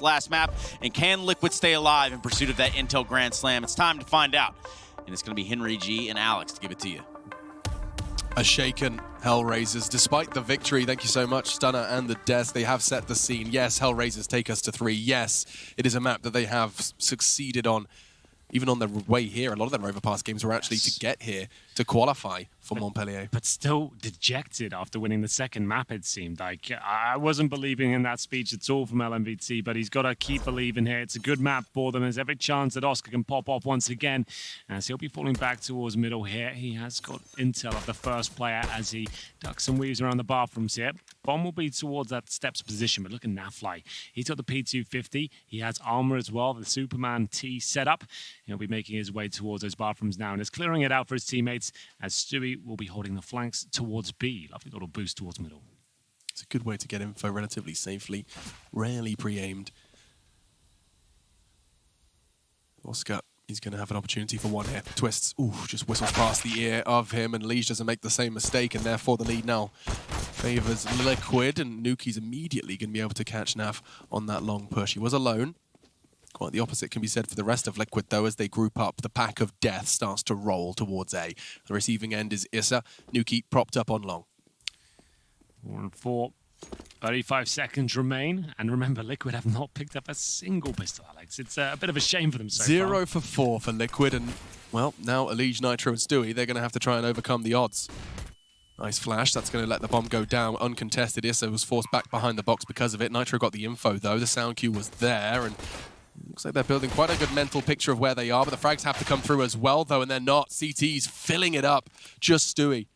last map, and can Liquid stay alive in pursuit of that Intel Grand Slam? It's time to find out, and it's going to be Henry G and Alex to give it to you. A shaken HellRaisers, despite the victory. Thank you so much, Stunner and the Death. They have set the scene. Yes, HellRaisers take us to 3. Yes, it is a map that they have succeeded on. Even on their way here, a lot of their Overpass games were actually to get here to qualify for Montpellier. But still dejected after winning the second map, it seemed like. I wasn't believing in that speech at all from LMVT, but he's got to keep believing here. It's a good map for them. There's every chance that Oscar can pop off once again, as he'll be falling back towards middle here. He has got intel of the first player as he ducks and weaves around the bathrooms here. Bomb will be towards that steps position, but look at Nafly. He's got the P250. He has armor as well, the Superman T setup. He'll be making his way towards those bathrooms now and is clearing it out for his teammates as Stewie will be holding the flanks towards B. Lovely little boost towards middle. It's a good way to get info relatively safely. Rarely pre-aimed. Oscar, he's going to have an opportunity for one here. Twists. Ooh, just whistles past the ear of him, and Liege doesn't make the same mistake, and therefore the lead now favors Liquid, and Nuki's immediately going to be able to catch Nav on that long push. He was alone. Quite the opposite can be said for the rest of Liquid, though, as they group up. The pack of death starts to roll towards A. The receiving end is Issa. Nuki propped up on long. 4 and 4. 35 seconds remain. And remember, Liquid have not picked up a single pistol, Alex. It's a bit of a shame for them so far. 0 for 4 for Liquid. And, well, now Elige, Nitro, and Stewie, they're going to have to try and overcome the odds. Nice flash. That's going to let the bomb go down uncontested. Issa was forced back behind the box because of it. Nitro got the info, though. The sound cue was there. And looks like they're building quite a good mental picture of where they are, but the frags have to come through as well, though, and they're not. CT's filling it up. Just Stewie.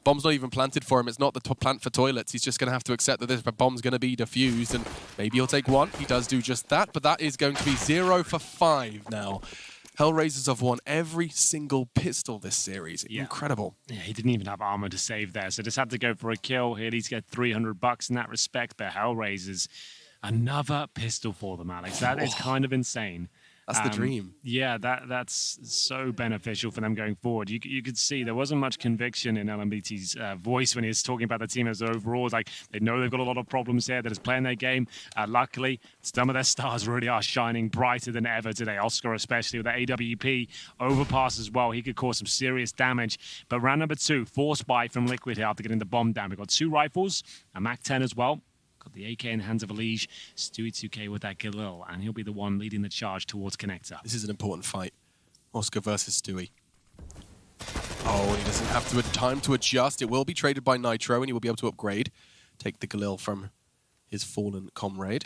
Bomb's not even planted for him. It's not the plant for toilets. He's just going to have to accept that this bomb's going to be defused, and maybe he'll take one. He does do just that, but that is going to be 0 for 5 now. HellRaisers have won every single pistol this series. Yeah. Incredible. Yeah, he didn't even have armor to save there, so just had to go for a kill. He'll at least get $300 in that respect, but HellRaisers, another pistol for them, Alex. That is kind of insane. That's the dream. Yeah, that's so beneficial for them going forward. You could see there wasn't much conviction in LMBT's voice when he was talking about the team as overall. It's like they know they've got a lot of problems here. They're just playing their game. Luckily, some of their stars really are shining brighter than ever today. Oscar especially with the AWP. Overpass as well. He could cause some serious damage. But round number 2, forced buy from Liquid here after getting the bomb down. We've got 2 rifles, a MAC-10 as well. Got the AK in the hands of Elige, Stewie 2K with that Galil, and he'll be the one leading the charge towards Connector. This is an important fight. Oscar versus Stewie. Oh, he doesn't have time to adjust. It will be traded by Nitro, and he will be able to upgrade. Take the Galil from his fallen comrade.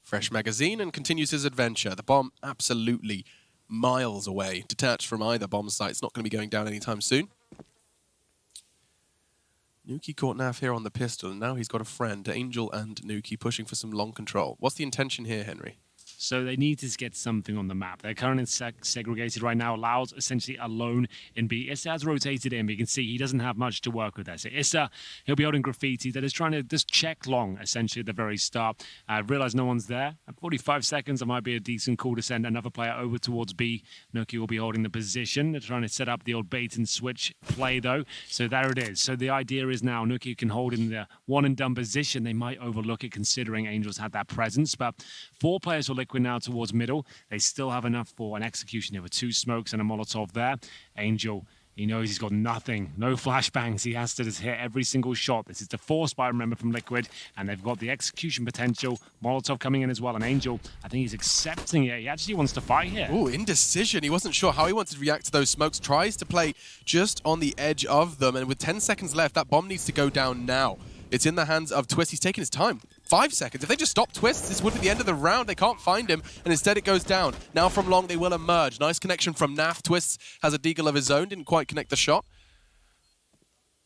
Fresh magazine, and continues his adventure. The bomb absolutely miles away. Detached from either bomb site. It's not going to be going down anytime soon. Nuki caught Nav here on the pistol, and now he's got a friend, Angel and Nuki, pushing for some long control. What's the intention here, Henry? So they need to get something on the map. They're currently segregated right now. Loud's essentially alone in B. Issa has rotated in, but you can see he doesn't have much to work with there. So Issa, he'll be holding graffiti. They're just trying to just check long, essentially, at the very start. I realize no one's there. At 45 seconds, it might be a decent call to send another player over towards B. Nuki will be holding the position. They're trying to set up the old bait and switch play, though. So there it is. So the idea is now Nuki can hold in the one-and-done position. They might overlook it, considering Angels had that presence. But 4 players will Liquid now towards middle. They still have enough for an execution. There were 2 smokes and a Molotov there. Angel, he knows he's got nothing. No flashbangs. He has to just hit every single shot. This is the force buy, remember, from Liquid, and they've got the execution potential. Molotov coming in as well, and Angel, I think he's accepting it. He actually wants to fight here. Ooh, indecision. He wasn't sure how he wanted to react to those smokes. Tries to play just on the edge of them, and with 10 seconds left, that bomb needs to go down now. It's in the hands of Twist. He's taking his time. 5 seconds. If they just stop Twist, this would be the end of the round. They can't find him, and instead it goes down. Now from long, they will emerge. Nice connection from Naf. Twist has a deagle of his own. Didn't quite connect the shot.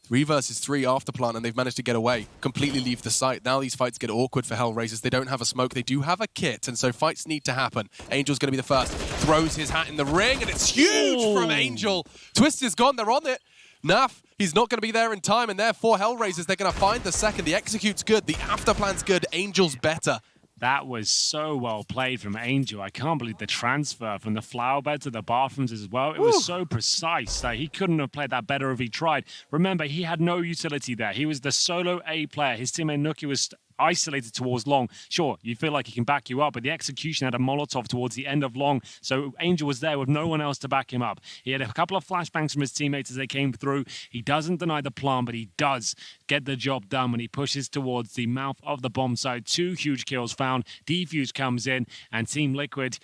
3 versus 3 after plant, and they've managed to get away. Completely leave the site. Now these fights get awkward for HellRaisers. They don't have a smoke. They do have a kit, and so fights need to happen. Angel's going to be the first. Throws his hat in the ring, and it's huge from Angel. Twist is gone. They're on it. Naf, he's not going to be there in time, and therefore HellRaisers, they're going to find the second. The execute's good. The afterplan's good. Angel's better. That was so well played from Angel. I can't believe the transfer from the flower bed to the bathrooms as well. It was so precise that he couldn't have played that better if he tried. Remember, he had no utility there. He was the solo A player. His teammate Nuki was isolated towards long. Sure, you feel like he can back you up, but the execution had a Molotov towards the end of long, so Angel was there with no one else to back him up. He had a couple of flashbangs from his teammates as they came through. He doesn't deny the plant, but he does get the job done when he pushes towards the mouth of the bomb site. 2 huge kills found. Defuse comes in, and Team Liquid,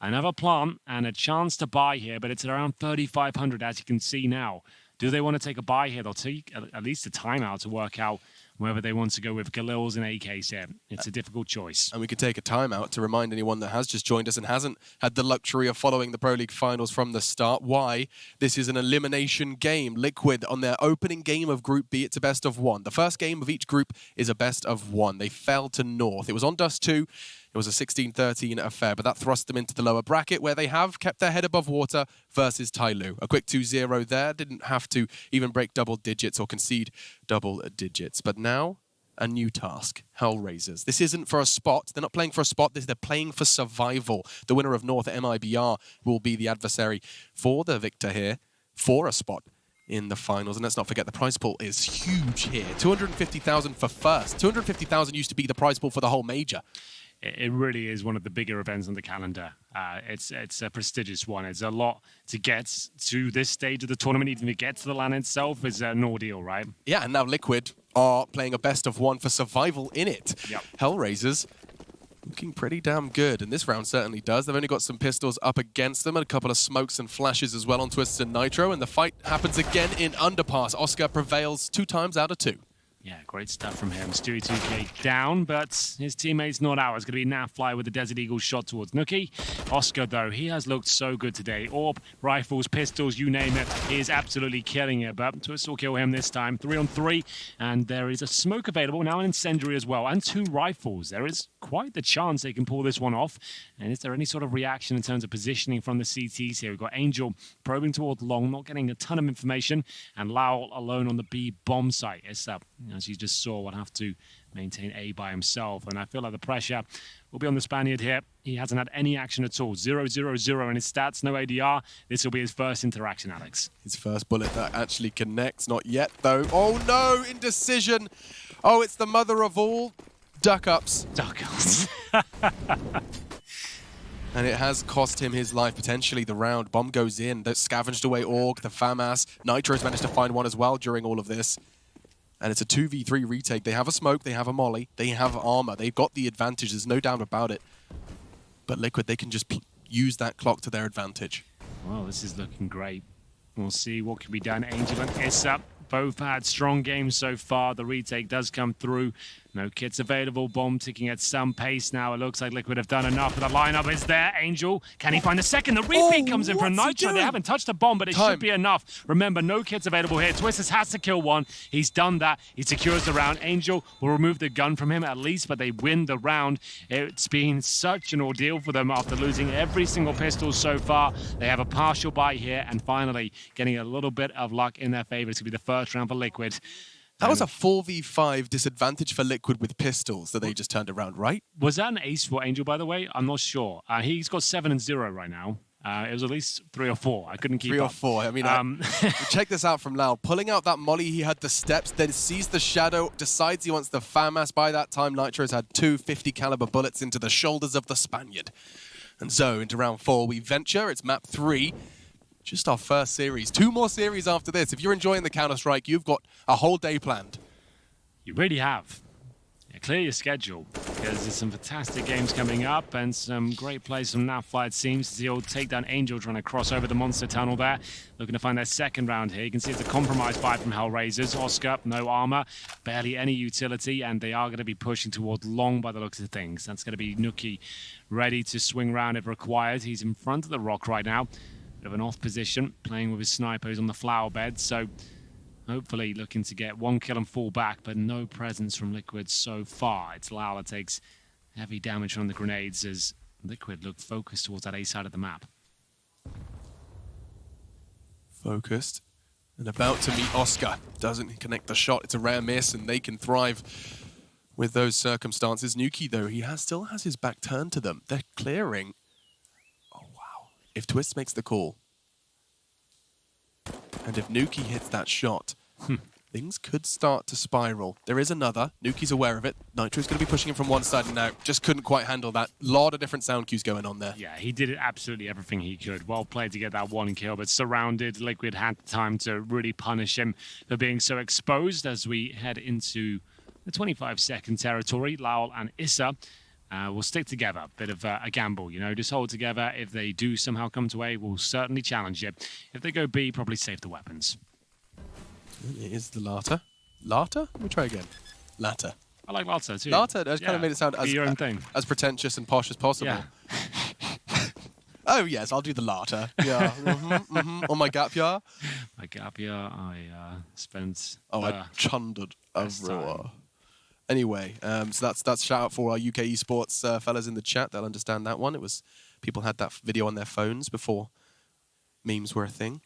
another plant and a chance to buy here, but it's around 3,500 as you can see now. Do they want to take a buy here? They'll take at least a timeout to work out whether they want to go with Galils and AKs here. It's a difficult choice. And we could take a timeout to remind anyone that has just joined us and hasn't had the luxury of following the Pro League finals from the start why this is an elimination game. Liquid, on their opening game of Group B, it's a best of 1. The first game of each group is a best of 1. They fell to North. It was on Dust 2. It was a 16-13 affair, but that thrust them into the lower bracket where they have kept their head above water versus Tyloo. A quick 2-0 there. Didn't have to even break double digits or concede double digits. But now, a new task. HellRaisers. This isn't for a spot. They're not playing for a spot. They're playing for survival. The winner of North MIBR will be the adversary for the victor here for a spot in the finals. And let's not forget the prize pool is huge here. 250,000 for first. 250,000 used to be the prize pool for the whole major. It really is one of the bigger events on the calendar. It's a prestigious one. It's a lot to get to this stage of the tournament. Even to get to the LAN itself is an ordeal, right? Yeah, and now Liquid are playing a best of 1 for survival in it. Yep. HellRaisers looking pretty damn good, and this round certainly does. They've only got some pistols up against them and a couple of smokes and flashes as well on Twisted and Nitro, and the fight happens again in Underpass. Oscar prevails 2 times out of 2. Yeah, great stuff from him. Stewie 2K down, but his teammate's not out. It's going to be Nafly with the Desert Eagle shot towards Nookie. Oscar, though, he has looked so good today. Orb, rifles, pistols, you name it. He is absolutely killing it, but Twist will kill him this time. 3-on-3, and there is a smoke available, now an incendiary as well, and 2 rifles. There is quite the chance they can pull this one off. And is there any sort of reaction in terms of positioning from the CTs here? We've got Angel probing toward long, not getting a ton of information, and Lau alone on the B bomb site. It's up. As you just saw, will have to maintain A by himself. And I feel like the pressure will be on the Spaniard here. He hasn't had any action at all. 0-0-0 in his stats, no ADR. This will be his first interaction, Alex. His first bullet that actually connects. Not yet, though. Oh, no! Indecision! Oh, it's the mother of all duck-ups. Duck-ups. And it has cost him his life, potentially, the round. Bomb goes in. The scavenged away Org, the FAMAS. Nitro's managed to find one as well during all of this. And it's a 2v3 retake. They have a smoke, they have a molly, they have armor. They've got the advantage, there's no doubt about it. But Liquid, they can just use that clock to their advantage. Well, this is looking great. We'll see what can be done. Angel and Issa both had strong games so far. The retake does come through. No kits available. Bomb ticking at some pace now. It looks like Liquid have done enough. The lineup is there. Angel, can he find the second? The repeat comes in from Nitro. They haven't touched a bomb, but it should be enough. Remember, no kits available here. Twistus has to kill one. He's done that. He secures the round. Angel will remove the gun from him at least, but they win the round. It's been such an ordeal for them after losing every single pistol so far. They have a partial buy here, and finally getting a little bit of luck in their favor. It's going to be the first round for Liquid. That was a 4v5 disadvantage for Liquid with pistols that they just turned around, right? Was that an ace for Angel, by the way? I'm not sure. He's got 7-0 right now. It was at least 3 or 4. I couldn't keep up. 3 or 4. I mean, check this out from Lau. Pulling out that molly, he had the steps, then sees the shadow, decides he wants the FAMAS. By that time, Nitro's had 2 50 caliber bullets into the shoulders of the Spaniard. And so, into round 4, we venture. It's map 3. Just our first series. 2 more series after this. If you're enjoying the Counter-Strike, you've got a whole day planned. You really have. Yeah, clear your schedule, because there's some fantastic games coming up and some great plays from Nafly, it seems. He'll take down Angel, trying to cross over the monster tunnel there. Looking to find their second round here. You can see it's a compromised buy from HellRaisers. Oscar, no armor, barely any utility, and they are going to be pushing toward long by the looks of things. That's going to be Nookie, ready to swing round if required. He's in front of the rock right now. Bit of an off position, playing with his snipers on the flower bed, so hopefully looking to get 1 kill and fall back, but no presence from Liquid so far. It's Lau that takes heavy damage from the grenades as Liquid look focused towards that A side of the map. Focused and about to meet Oscar. Doesn't connect the shot. It's a rare miss, and they can thrive with those circumstances. Nuki, though, he still has his back turned to them. They're clearing. If Twist makes the call, and if Nuki hits that shot, things could start to spiral. There is another. Nuki's aware of it. Nitro's going to be pushing him from one side and out. Just couldn't quite handle that. Lot of different sound cues going on there. Yeah, he did absolutely everything he could. Well played to get that one kill, but surrounded. Liquid had time to really punish him for being so exposed as we head into the 25-second territory. Lowell and Issa will stick together. Bit of a gamble, you know, just hold together. If they do somehow come to A, we'll certainly challenge it. If they go B, probably save the weapons. It is the Lata. Lata? Let me try again. Lata. I like Lata too. Lata, I just kind of made it sound your own thing. as pretentious and posh as possible. Yeah. Oh, yes, I'll do the Lata. Yeah. On my gap year. My gap year, I spent... I chundered best everywhere. time. Anyway, so that's shout out for our UK esports fellas in the chat. They'll understand that one. It was people had that video on their phones before memes were a thing.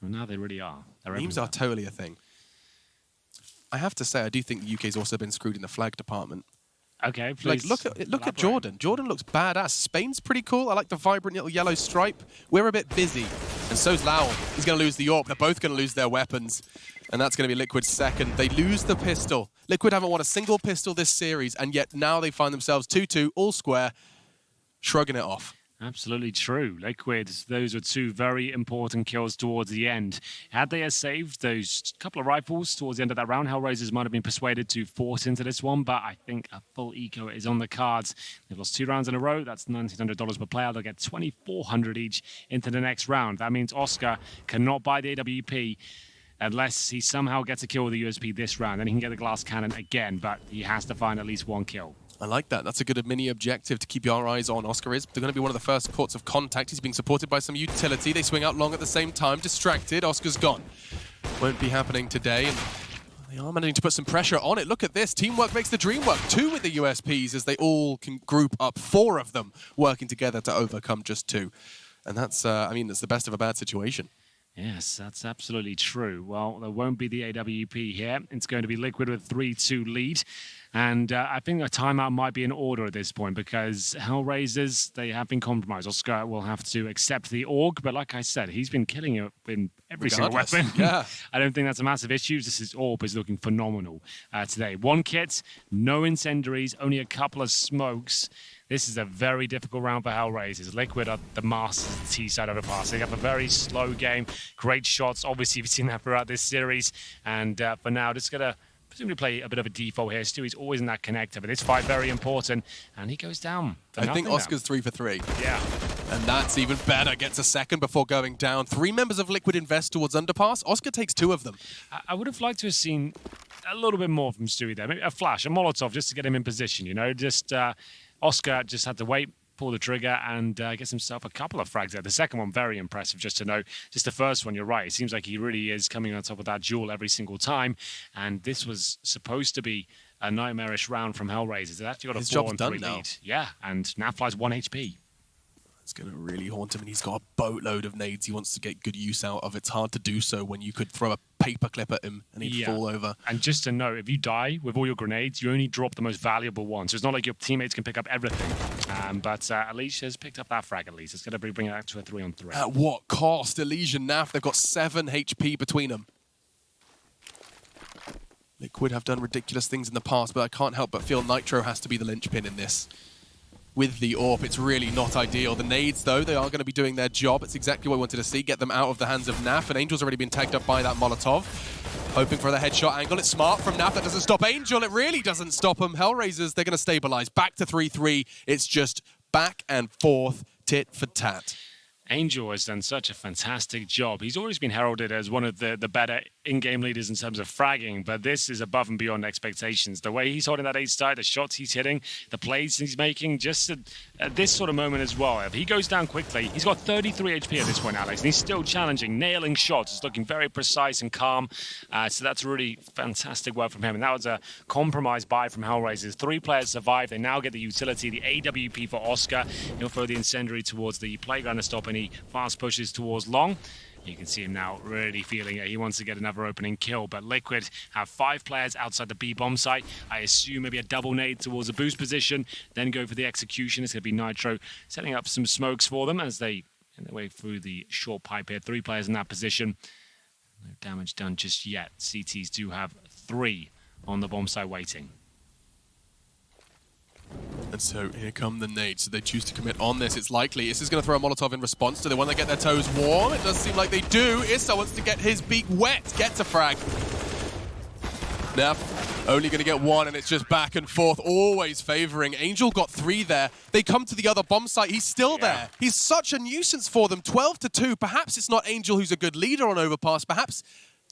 Well, now they really are. They're Memes everywhere. are totally a thing. I have to say, I do think the UK's also been screwed in the flag department. Okay, please. Like, look at elaborate. Jordan. Jordan looks badass. Spain's pretty cool. I like the vibrant little yellow stripe. We're a bit busy, and so's Lowell. He's going to lose the AWP. They're both going to lose their weapons, and that's going to be Liquid's second. They lose the pistol. Liquid haven't won a single pistol this series, and yet now they find themselves 2-2, all square, shrugging it off. Absolutely true. Liquid, those were two very important kills towards the end. Had they saved those couple of rifles towards the end of that round, HellRaisers might have been persuaded to force into this one, but I think a full eco is on the cards. They've lost 2 rounds in a row. That's $1,900 per player. They'll get $2,400 each into the next round. That means Oscar cannot buy the AWP unless he somehow gets a kill with the USP this round. Then he can get the glass cannon again, but he has to find at least one kill. I like that. That's a good mini objective to keep your eyes on. Oscar is. They're going to be one of the first ports of contact. He's being supported by some utility. They swing out long at the same time. Distracted. Oscar's gone. Won't be happening today. And they are managing to put some pressure on it. Look at this. Teamwork makes the dream work. 2 with the USPs as they all can group up. 4 of them working together to overcome just 2. And that's, I mean, that's the best of a bad situation. Yes, that's absolutely true. Well, there won't be the AWP here. It's going to be Liquid with 3-2 lead. And I think a timeout might be in order at this point because HellRaisers, they have been compromised. Oscar will have to accept the AUG, but like I said, he's been killing it in every single weapon. Yeah. I don't think that's a massive issue. This is AWP is looking phenomenal today. 1 kit, no incendiaries, only a couple of smokes. This is a very difficult round for HellRaisers. Liquid are the masters of the T-side overpass. They have a very slow game, great shots. Obviously, you've seen that throughout this series. And for now, just going to presumably play a bit of a default here. Stewie's always in that connector, but this fight very important. And he goes down. I think Oscar's 3 for 3. Yeah. And that's even better. Gets a second before going down. 3 members of Liquid invest towards underpass. Oscar takes 2 of them. I would have liked to have seen a little bit more from Stewie there. Maybe a flash, a Molotov, just to get him in position, you know. Just Oscar just had to wait, pull the trigger, and gets himself a couple of frags there. The second one, very impressive, just to know. Just the first one, you're right. It seems like he really is coming on top of that duel every single time. And this was supposed to be a nightmarish round from HellRaisers. They actually got a 4-3 lead. Yeah, and Nafly's 1 HP. It's going to really haunt him, and he's got a boatload of nades he wants to get good use out of. It's hard to do so when you could throw a paperclip at him and he'd fall over. And just to know, if you die with all your grenades, you only drop the most valuable one. So it's not like your teammates can pick up everything. But Alicia has picked up that frag at least. It's going to bring it back to a 3-on-3. At what cost? Elysia and Naf, they've got 7 HP between them. Liquid have done ridiculous things in the past, but I can't help but feel Nitro has to be the linchpin in this. With the AWP, it's really not ideal. The nades, though, they are going to be doing their job. It's exactly what we wanted to see. Get them out of the hands of Naf, and Angel's already been tagged up by that Molotov. Hoping for the headshot angle. It's smart from Naf. That doesn't stop Angel. It really doesn't stop him. HellRaisers, they're going to stabilize. Back to 3-3. It's just back and forth, tit for tat. Angel has done such a fantastic job. He's always been heralded as one of the better in-game leaders in terms of fragging, but this is above and beyond expectations. The way he's holding that A-side, the shots he's hitting, the plays he's making, just at this sort of moment as well. If he goes down quickly, he's got 33 HP at this point, Alex, and he's still challenging, nailing shots. It's looking very precise and calm. So that's really fantastic work from him. And that was a compromise buy from HellRaisers. 3 players survive. They now get the utility, the AWP for Oscar. He'll throw the incendiary towards the playground to stop any fast pushes towards long. You can see him now really feeling it. He wants to get another opening kill, but Liquid have 5 players outside the B bomb site. I assume maybe a double nade towards a boost position, then go for the execution. It's going to be Nitro setting up some smokes for them as they make their way through the short pipe here. 3 players in that position. No damage done just yet. CTs do have 3 on the bomb site waiting. And so here come the nades. So they choose to commit on this. It's likely Issa's going to throw a Molotov in response. Do they want to get their toes warm? It does seem like they do. Issa wants to get his beak wet. Gets a frag. Now, only going to get 1, and it's just back and forth, always favoring. Angel got 3 there. They come to the other bomb site. He's still there. He's such a nuisance for them. 12-2. Perhaps it's not Angel who's a good leader on Overpass. Perhaps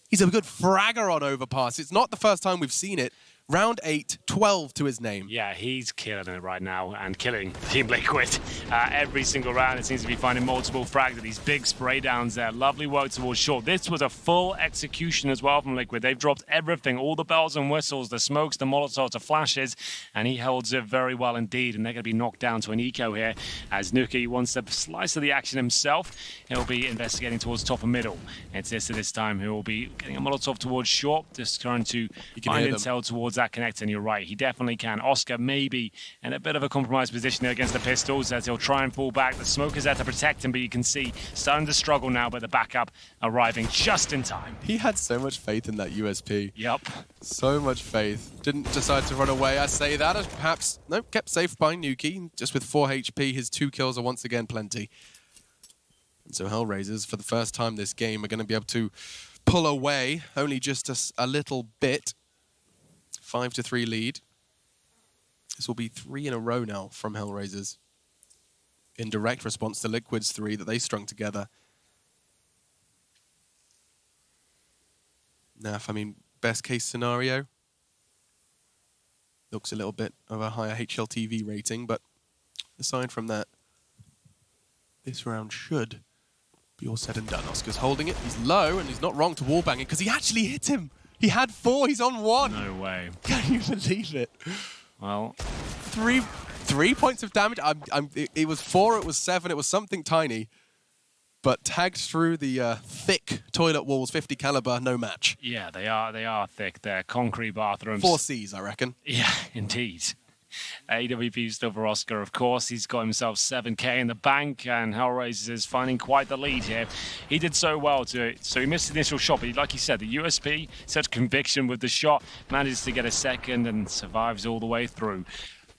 he's a good fragger on Overpass. It's not the first time we've seen it. Round 8, 12 to his name. Yeah, he's killing it right now and killing Team Liquid. Every single round, it seems to be finding multiple frags of these big spray downs there. Lovely work towards short. This was a full execution as well from Liquid. They've dropped everything, all the bells and whistles, the smokes, the molotovs, the flashes, and he holds it very well indeed. And they're going to be knocked down to an eco here as Nuki wants a slice of the action himself. He'll be investigating towards top and middle. It's Issa this time who will be getting a molotov towards short, just trying to find intel towards that connect, and you're right, he definitely can. Oscar maybe in a bit of a compromised position here against the pistols as he'll try and fall back. The smoke is there to protect him, but you can see starting to struggle now, but the backup arriving just in time. He had so much faith in that USP. Yep. So much faith. Didn't decide to run away. I say that as perhaps, no, kept safe by Nuki. Just with 4 HP, his 2 kills are once again plenty. And so HellRaisers, for the first time this game, are going to be able to pull away only just a little bit. 5-3 lead. This will be 3 in a row now from HellRaisers. In direct response to Liquid's 3 that they strung together. Naf, I mean, best case scenario. Looks a little bit of a higher HLTV rating, but aside from that, this round should be all said and done. Oscar's holding it. He's low, and he's not wrong to wallbang it because he actually hit him. He had 4, he's on 1. No way. Can you believe it? Well, 3 points of damage. It was 4, it was 7, it was something tiny. But tagged through the thick toilet walls, 50 caliber, no match. yeah, they are thick. They're concrete bathrooms. 4 Cs, I reckon. Yeah, indeed. AWP still for Oscar, of course. He's got himself 7k in the bank, and HellRaisers is finding quite the lead here. He did so well so he missed the initial shot, but like you said, the USP, such conviction with the shot, manages to get a second and survives all the way through.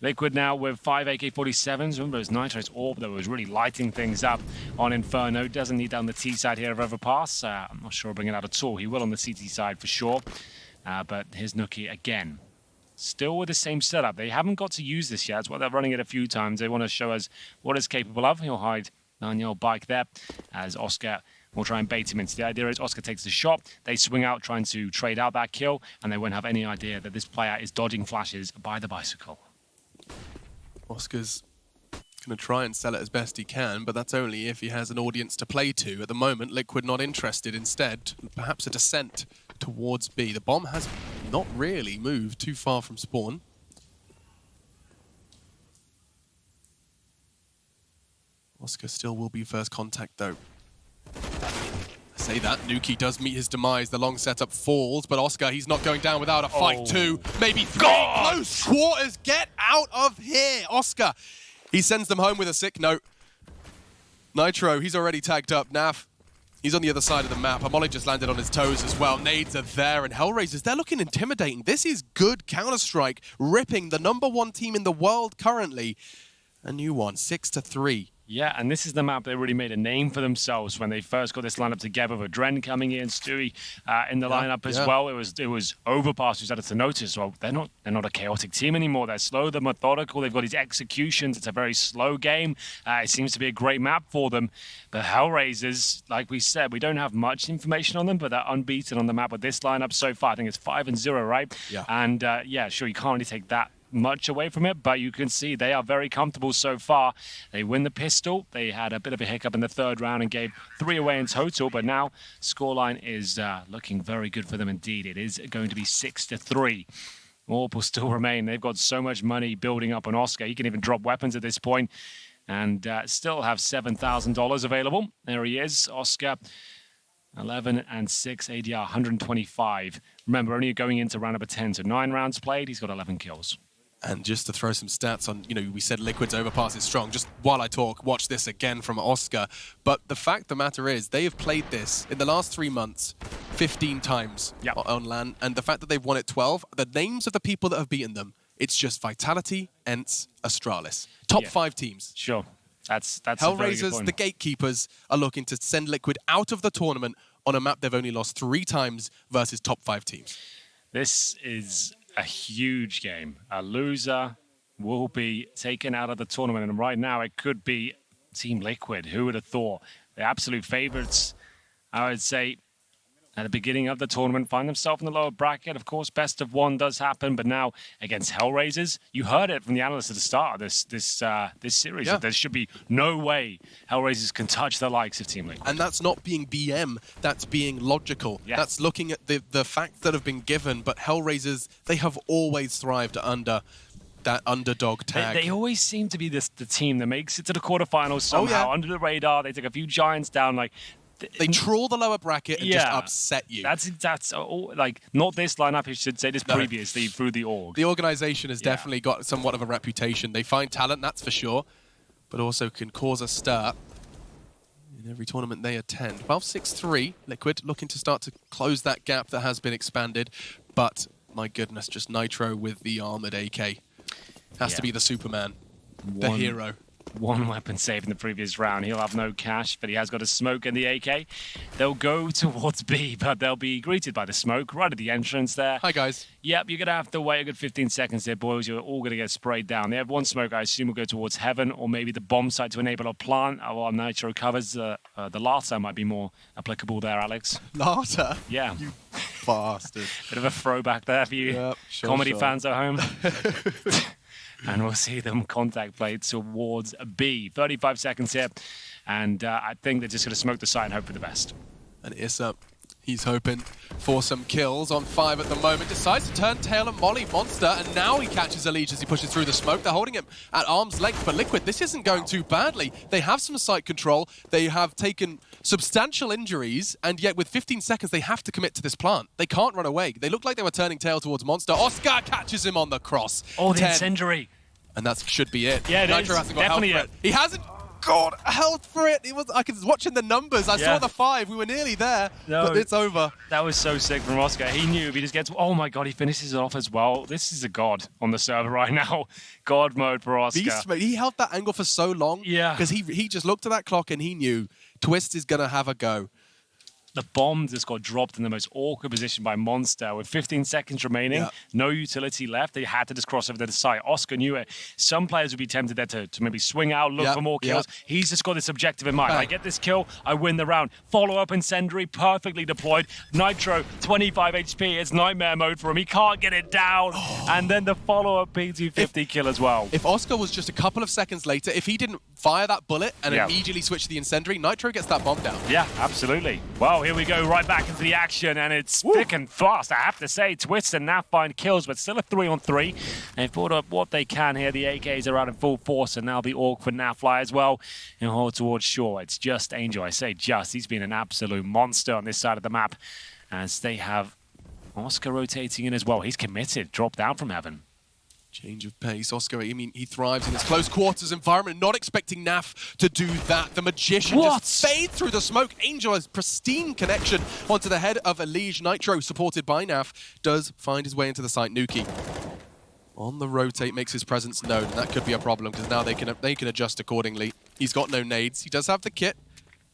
Liquid now with 5 AK-47s. Remember, it was Nitro's AWP that was really lighting things up on Inferno. Doesn't need down the T side here of Overpass. I'm not sure he'll bring it out at all. He will on the CT side for sure. But here's Nuki again. Still with the same setup. They haven't got to use this yet. That's why they're running it a few times. They want to show us what it's capable of. He'll hide 9-year-old bike there as Oscar will try and bait him into. The idea is Oscar takes the shot. They swing out trying to trade out that kill, and they won't have any idea that this player is dodging flashes by the bicycle. Oscar's going to try and sell it as best he can, but that's only if he has an audience to play to. At the moment, Liquid not interested. Instead, perhaps a descent towards B. The bomb has not really moved too far from spawn. Oscar still will be first contact, though. I say that, Nuki does meet his demise. The long setup falls, but Oscar, he's not going down without a fight. 2, maybe 3. God! Close quarters, get out of here, Oscar. He sends them home with a sick note. Nitro, he's already tagged up. Naf, he's on the other side of the map. Amoli just landed on his toes as well. Nades are there, and HellRaisers, they're looking intimidating. This is good Counter-Strike, ripping the #1 team in the world currently. A new one, 6-3. Yeah, and this is the map they really made a name for themselves when they first got this lineup together with Dren coming in, Stewie in the lineup as well. It was Overpass who started to notice, well, they're not a chaotic team anymore. They're slow, they're methodical, they've got these executions. It's a very slow game. It seems to be a great map for them. But HellRaisers, like we said, we don't have much information on them, but they're unbeaten on the map with this lineup so far. I think it's 5-0, right? Yeah. And yeah, sure, you can't really take that much away from it, but you can see they are very comfortable so far. They win the pistol. They had a bit of a hiccup in the 3rd round and gave 3 away in total, but now scoreline is looking very good for them indeed. It is going to be 6-3. AWP will still remain. They've got so much money building up on Oscar. He can even drop weapons at this point and still have $7,000 available. There he is, Oscar. 11 and 6 ADR, 125. Remember, only going into round number 10, so 9 rounds played. He's got 11 kills. And just to throw some stats on, we said Liquid's Overpass is strong. Just while I talk, watch this again from Oscar. But the fact of the matter is, they have played this in the last 3 months 15 times on LAN. And the fact that they've won it 12, the names of the people that have beaten them, it's just Vitality, ENCE, Astralis. Top 5 teams. Sure. That's HellRaisers, the gatekeepers, are looking to send Liquid out of the tournament on a map they've only lost 3 times versus top 5 teams. This is a huge game. A loser will be taken out of the tournament, and right now it could be Team Liquid. Who would have thought? The absolute favorites, I would say, at the beginning of the tournament, find themselves in the lower bracket. Of course, best of 1 does happen, but now against HellRaisers, you heard it from the analysts at the start of this series. That there should be no way HellRaisers can touch the likes of Team Liquid. And that's not being BM, that's being logical. Yeah. That's looking at the facts that have been given, but HellRaisers, they have always thrived under that underdog tag. They always seem to be the team that makes it to the quarterfinals somehow, under the radar. They take a few giants down, like... They trawl the lower bracket and just upset you. That's like not this lineup. I should say this previously through the org. The organization has definitely got somewhat of a reputation. They find talent, that's for sure, but also can cause a stir in every tournament they attend. 12-6-3, Liquid looking to start to close that gap that has been expanded, but my goodness, just Nitro with the armored AK. Has to be the Superman, the hero. 1 weapon save in the previous round. He'll have no cash, but he has got a smoke and the AK. They'll go towards B, but they'll be greeted by the smoke right at the entrance there. Hi, guys. Yep, you're going to have to wait a good 15 seconds there, boys. You're all going to get sprayed down. They have 1 smoke, I assume, will go towards Heaven, or maybe the bomb site to enable a plant. While Nitro covers, the latter might be more applicable there, Alex. Latter? Yeah. You bastard. Bit of a throwback there for you comedy fans at home. And we'll see them contact play towards B. 35 seconds here. And I think they're just going to smoke the site and hope for the best. And Issa, he's hoping for some kills on 5 at the moment. Decides to turn tail and molly Monster. And now he catches Elige as he pushes through the smoke. They're holding him at arm's length. But Liquid, this isn't going too badly. They have some site control. They have taken substantial injuries. And yet with 15 seconds, they have to commit to this plant. They can't run away. They look like they were turning tail towards Monster. Oscar catches him on the cross. Oh, the incendiary. And that should be it. Yeah, Nitro hasn't got health for it. He hasn't got health for it. I was watching the numbers. I saw the 5. We were nearly there, but it's over. That was so sick from Oscar. He knew if he just gets... Oh my God, he finishes it off as well. This is a god on the server right now. God mode for Oscar. Beast mode. He held that angle for so long. Yeah. Because he just looked at that clock and he knew Twist is going to have a go. The bomb just got dropped in the most awkward position by Monster with 15 seconds remaining. No utility left. They had to just cross over to the side. Oscar knew it. Some players would be tempted there to maybe swing out, look for more kills. He's just got this objective in mind. I get this kill, I win the round. Follow-up incendiary, perfectly deployed. Nitro, 25 HP. It's nightmare mode for him. He can't get it down. And then the follow-up P250 kill as well. If Oscar was just a couple of seconds later, if he didn't fire that bullet and immediately switch to the incendiary, Nitro gets that bomb down. Yeah, absolutely. Well, here we go, right back into the action, and it's thick and fast, I have to say. Twist and Naf find kills, but still a 3-on-3. They've brought up what they can here. The AKs are out in full force, and now the Orc for Nafly as well. And hold towards Shore. It's just Angel. I say just. He's been an absolute monster on this side of the map, as they have Oscar rotating in as well. He's committed. Dropped down from Heaven. Change of pace. Oscar, I mean, he thrives in his close quarters environment, not expecting Naf to do that. The Magician just fades through the smoke. Angel has pristine connection onto the head of Elige. Nitro, supported by Naf, does find his way into the site. Nuki on the rotate makes his presence known, and that could be a problem because now they can adjust accordingly. He's got no nades. He does have the kit,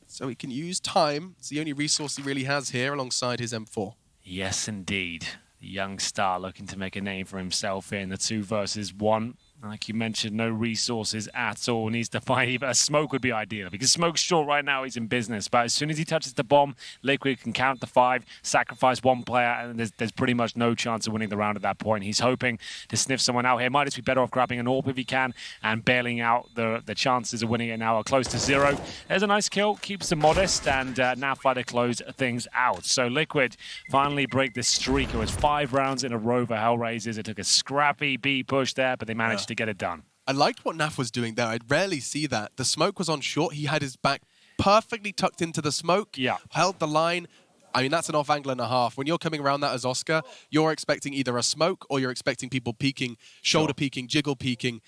so he can use time. It's the only resource he really has here alongside his M4. Yes, indeed. The young star looking to make a name for himself in the 2 versus 1. Like you mentioned, no resources at all. Needs to find either a smoke would be ideal because Smoke's short right now. He's in business, but as soon as he touches the bomb, Liquid can count the 5, sacrifice 1 player, and there's pretty much no chance of winning the round at that point. He's hoping to sniff someone out here. Might just be better off grabbing an AWP if he can and bailing out. The chances of winning it now are close to 0. There's a nice kill, keeps them modest, and now fight to close things out. So Liquid finally break this streak. It was 5 rounds in a row for HellRaisers. It took a scrappy B push there, but they managed to get it done. I liked what Naf was doing there. I'd rarely see that. The smoke was on short. He had his back perfectly tucked into the smoke, held the line, I mean, that's an off angle and a half. When you're coming around that as Oscar, you're expecting either a smoke or you're expecting people peeking, shoulder peeking, jiggle peeking.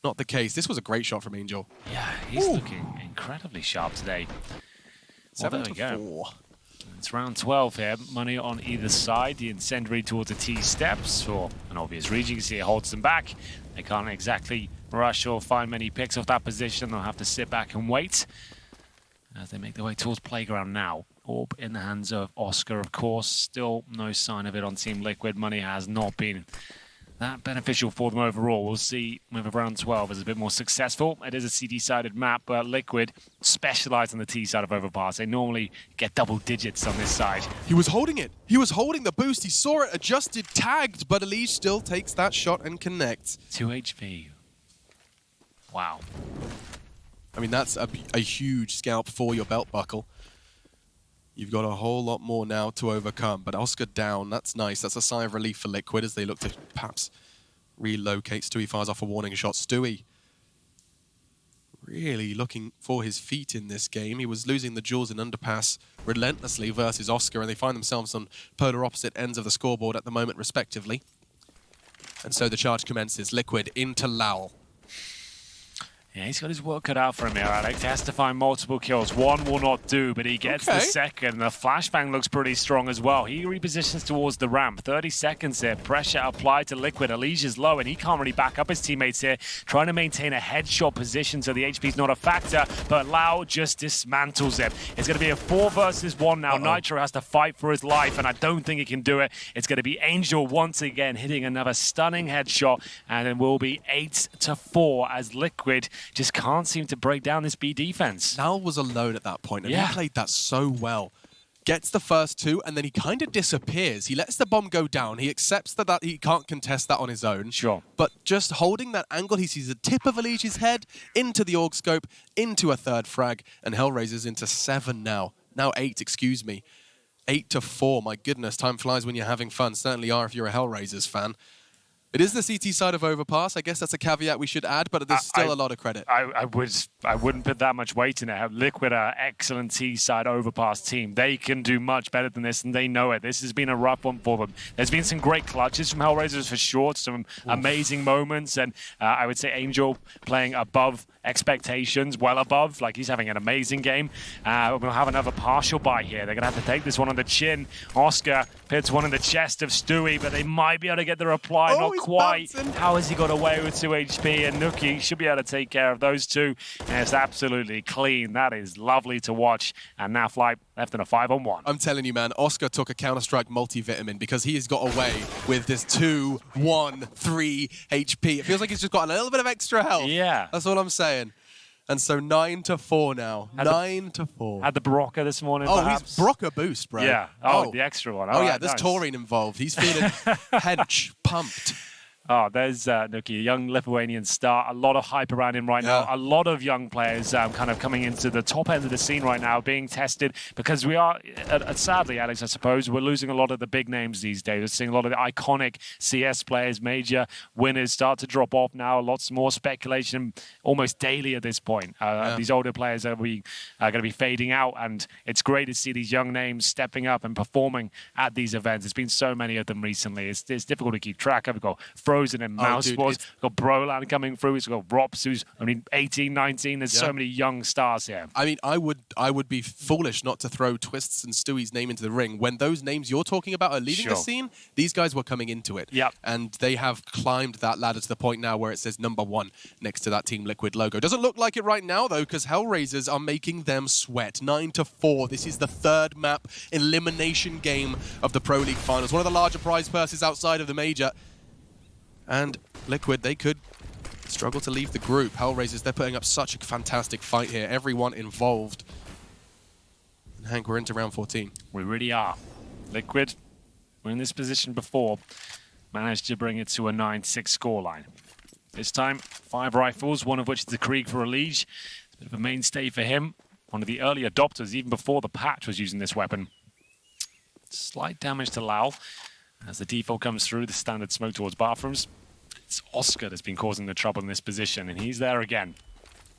Not the case. This was a great shot from Angel. Yeah, he's looking incredibly sharp today. Well, there we go. 7-4. It's round 12 here. Money on either side. The incendiary towards the T steps for an obvious reason. You can see it holds them back. They can't exactly rush or find many picks off that position. They'll have to sit back and wait as they make their way towards Playground now. Orb in the hands of Oscar, of course. Still no sign of it on Team Liquid. Money has not been that beneficial for them overall. We'll see whether round 12 is a bit more successful. It is a CD-sided map, but Liquid specialize on the T side of Overpass. They normally get double digits on this side. He was holding it. He was holding the boost. He saw it, adjusted, tagged, but Elige still takes that shot and connects. 2 HP. Wow. I mean, that's a huge scalp for your belt buckle. You've got a whole lot more now to overcome, but Oscar down, that's nice. That's a sigh of relief for Liquid as they look to perhaps relocate. Stewie fires off a warning shot. Stewie really looking for his feet in this game. He was losing the duels in Underpass relentlessly versus Oscar, and they find themselves on polar opposite ends of the scoreboard at the moment, respectively. And so the charge commences. Liquid into Lowell. Yeah, he's got his work cut out for him here, Alex. He has to find multiple kills. One will not do, but he gets the second. The flashbang looks pretty strong as well. He repositions towards the ramp. 30 seconds here. Pressure applied to Liquid. Elige is low, and he can't really back up his teammates here. Trying to maintain a headshot position so the HP's not a factor, but Lau just dismantles him. It's going to be a 4 versus 1 now. Nitro has to fight for his life, and I don't think he can do it. It's going to be Angel once again hitting another stunning headshot, and it will be 8-4 as Liquid just can't seem to break down this B defense. Lowell was alone at that point, and he played that so well. Gets the first 2, and then he kind of disappears. He lets the bomb go down. He accepts that he can't contest that on his own. Sure. But just holding that angle, he sees the tip of Elige's head into the AUG scope, into a third frag, and HellRaisers into 7 now. Now 8, excuse me. 8-4, my goodness. Time flies when you're having fun. Certainly are if you're a HellRaisers fan. It is the CT side of Overpass. I guess that's a caveat we should add, but there's still a lot of credit. I wouldn't put that much weight in it. Liquid are excellent T-side Overpass team. They can do much better than this, and they know it. This has been a rough one for them. There's been some great clutches from HellRaisers for sure, some amazing moments, and I would say Angel playing above expectations, well above, like he's having an amazing game. We'll have another partial bye here. They're going to have to take this one on the chin. Oscar pits one in the chest of Stewie, but they might be able to get the reply. Not quite. Bouncing. How has he got away with 2 HP? And Nuki should be able to take care of those two. And it's absolutely clean. That is lovely to watch. And now Fly left in a 5-on-1. I'm telling you, man, Oscar took a Counter-Strike multivitamin because he has got away with this 2, 1, 3 HP. It feels like he's just got a little bit of extra health. Yeah. That's all I'm saying. And so 9-4 now. 9-4. Had the Barocca this morning, Oh, perhaps? he's Barocca boost, bro. Yeah. Oh, the extra one. Oh, All yeah, right, there's nice. taurine involved. He's feeling hench, pumped. Oh, there's Nuki, a young Lithuanian star. A lot of hype around him right now. A lot of young players kind of coming into the top end of the scene right now, being tested because we are, sadly, Alex, I suppose, we're losing a lot of the big names these days. We're seeing a lot of the iconic CS players, major winners start to drop off now. Lots more speculation almost daily at this point. These older players are going to be fading out, and it's great to see these young names stepping up and performing at these events. There's been so many of them recently. It's difficult to keep track of. We've got Frozen and Mouse Wars. We've got Brolan coming through. We've got Rops, who's 18, 19. There's so many young stars here. I mean, I would be foolish not to throw Twists and Stewie's name into the ring. When those names you're talking about are leaving the scene, these guys were coming into it. Yep. And they have climbed that ladder to the point now where it says #1 next to that Team Liquid logo. Doesn't look like it right now, though, because HellRaisers are making them sweat. 9-4. This is the 3rd map elimination game of the Pro League Finals. One of the larger prize purses outside of the major. And Liquid, they could struggle to leave the group. HellRaisers, they're putting up such a fantastic fight here. Everyone involved. And Hank, we're into round 14. We really are. Liquid, we're in this position before. Managed to bring it to a 9-6 scoreline. This time, 5 rifles, one of which is the Krieg for Elige. It's a bit of a mainstay for him. One of the early adopters, even before the patch, was using this weapon. Slight damage to Lau. As the default comes through, the standard smoke towards bathrooms. It's Oscar that's been causing the trouble in this position, and he's there again.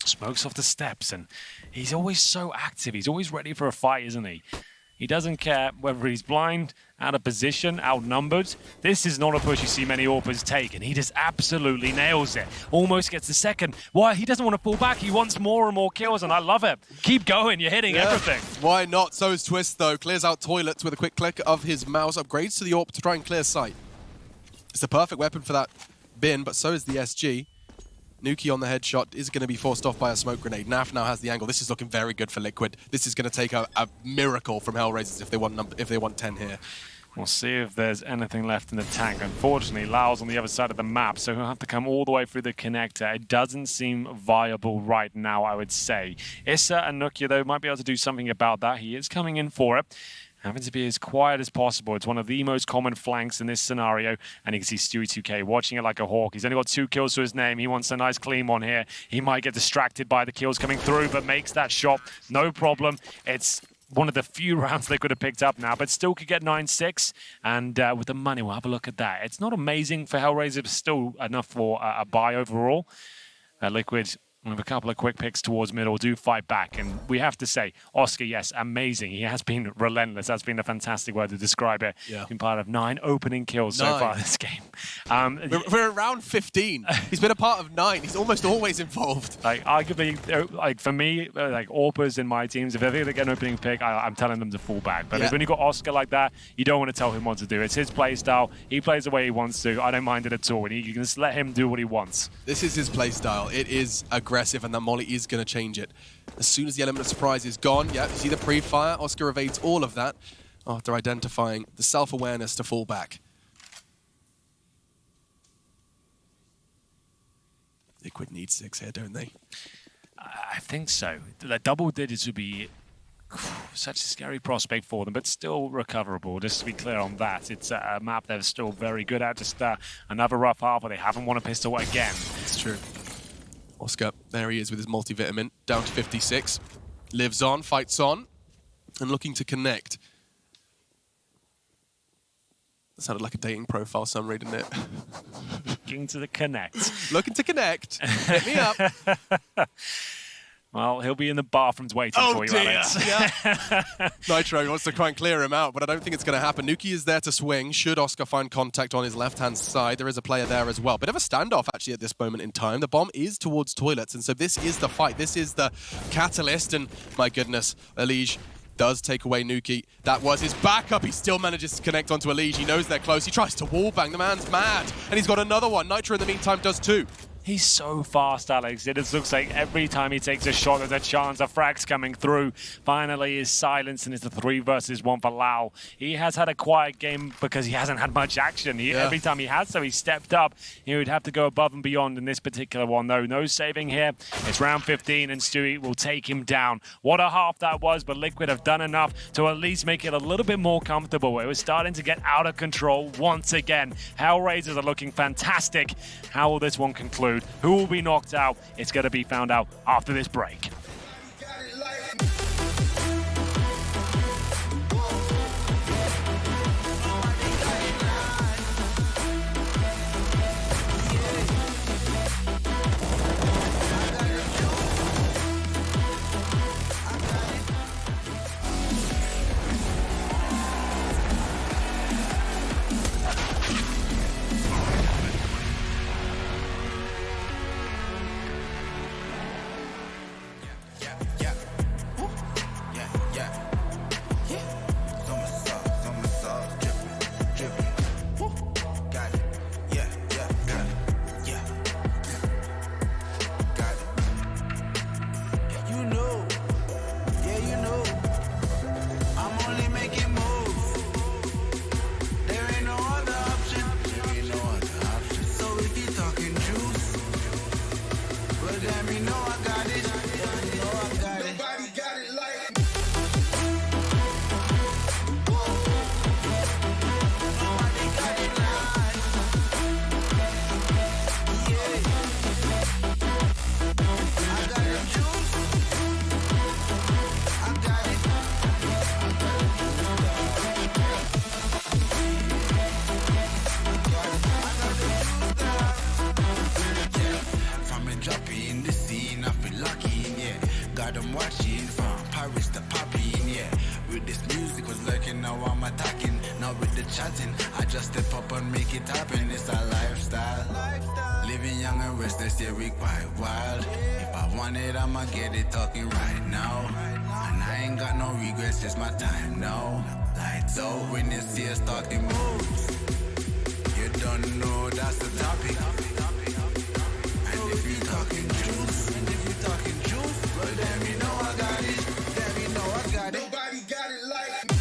Smokes off the steps, and he's always so active. He's always ready for a fight, isn't he? He doesn't care whether he's blind, out of position, outnumbered. This is not a push you see many AWPers take, and he just absolutely nails it. Almost gets the second. Why? He doesn't want to fall back. He wants more and more kills, and I love it. Keep going. You're hitting everything. Why not? So is Twist, though. Clears out toilets with a quick click of his mouse. Upgrades to the AWP to try and clear sight. It's the perfect weapon for that bin, but so is the SG. Nuki on the headshot is going to be forced off by a smoke grenade. Naf now has the angle. This is looking very good for Liquid. This is going to take a miracle from HellRaisers if they want 10 here. We'll see if there's anything left in the tank. Unfortunately, Lao's on the other side of the map, so he'll have to come all the way through the connector. It doesn't seem viable right now, I would say. Issa and Nukia, though, might be able to do something about that. He is coming in for it. Having to be as quiet as possible. It's one of the most common flanks in this scenario. And you can see Stewie2K watching it like a hawk. He's only got 2 kills to his name. He wants a nice clean one here. He might get distracted by the kills coming through, but makes that shot. No problem. It's one of the few rounds they could have picked up now, but still could get 9-6. And with the money, we'll have a look at that. It's not amazing for HellRaisers, but still enough for a buy overall. Liquid, with a couple of quick picks towards middle, do fight back. And we have to say, Oscar, yes, amazing. He has been relentless. That's been a fantastic word to describe it. Yeah. Been part of 9 opening kills so far this game. We're around 15. He's been a part of 9. He's almost always involved. Like, arguably, like for me, like AWPers in my teams, if they get an opening pick, I'm telling them to fall back. But when you got Oscar like that, you don't want to tell him what to do. It's his play style. He plays the way he wants to. I don't mind it at all. And you can just let him do what he wants. This is his play style. It is aggressive, and that molly is going to change it. As soon as the element of surprise is gone, you see the pre-fire. Oscar evades all of that after identifying the self-awareness to fall back. Liquid needs 6 here, don't they? I think so. The double digits would be such a scary prospect for them, but still recoverable. Just to be clear on that, it's a map they're still very good at. Just another rough half where they haven't won a pistol again. It's true. Oscar, there he is with his multivitamin, down to 56. Lives on, fights on, and looking to connect. That sounded like a dating profile summary, didn't it? Looking to the connect. Looking to connect. Hit me up. Well, he'll be in the bathrooms waiting for you, Alex. Yeah. Nitro wants to try and clear him out, but I don't think it's going to happen. Nuki is there to swing. Should Oscar find contact on his left-hand side, there is a player there as well. Bit of a standoff, actually, at this moment in time. The bomb is towards toilets, and so this is the fight. This is the catalyst, and my goodness, Elige does take away Nuki. That was his backup. He still manages to connect onto Elige. He knows they're close. He tries to wallbang. The man's mad, and he's got another one. Nitro, in the meantime, does too. He's so fast, Alex. It just looks like every time he takes a shot, there's a chance of frags coming through. Finally, he's silenced, and it's a 3 versus 1 for Lao. He has had a quiet game because he hasn't had much action. Every time he has, so he stepped up. He would have to go above and beyond in this particular one, though. No saving here. It's round 15, and Stewie will take him down. What a half that was, but Liquid have done enough to at least make it a little bit more comfortable. It was starting to get out of control once again. HellRaisers are looking fantastic. How will this one conclude? Who will be knocked out? It's going to be found out after this break. I'm watching from Paris to Poppy, yeah. With this music was attacking, not with the chatting. I just step up and make it happen. It's a lifestyle. Living young and restless, yeah, we quite wild. If I want it, I'ma get it talking right now. And I ain't got no regrets, it's my time now. Lights out when you see us talking moves. You don't know that's the topic. And if you talking juice, well then you know I got it. Then you know I got it. Nobody got it like me.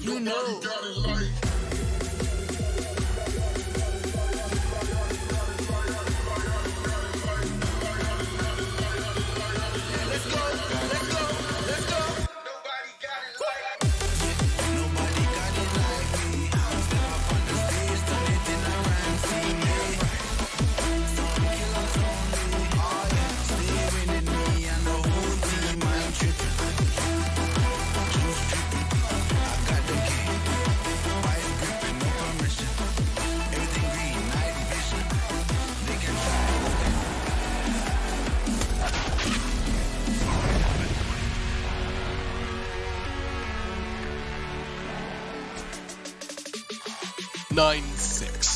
You know.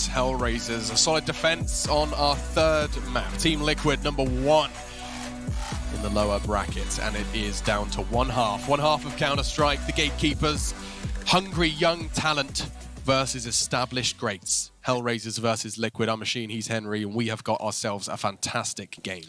HellRaisers, a solid defense on our third map. Team Liquid, number 1 in the lower bracket, and it is down to one half. One half of Counter-Strike, the gatekeepers, hungry young talent versus established greats. HellRaisers versus Liquid. I'm Machine, he's Henry, and we have got ourselves a fantastic game.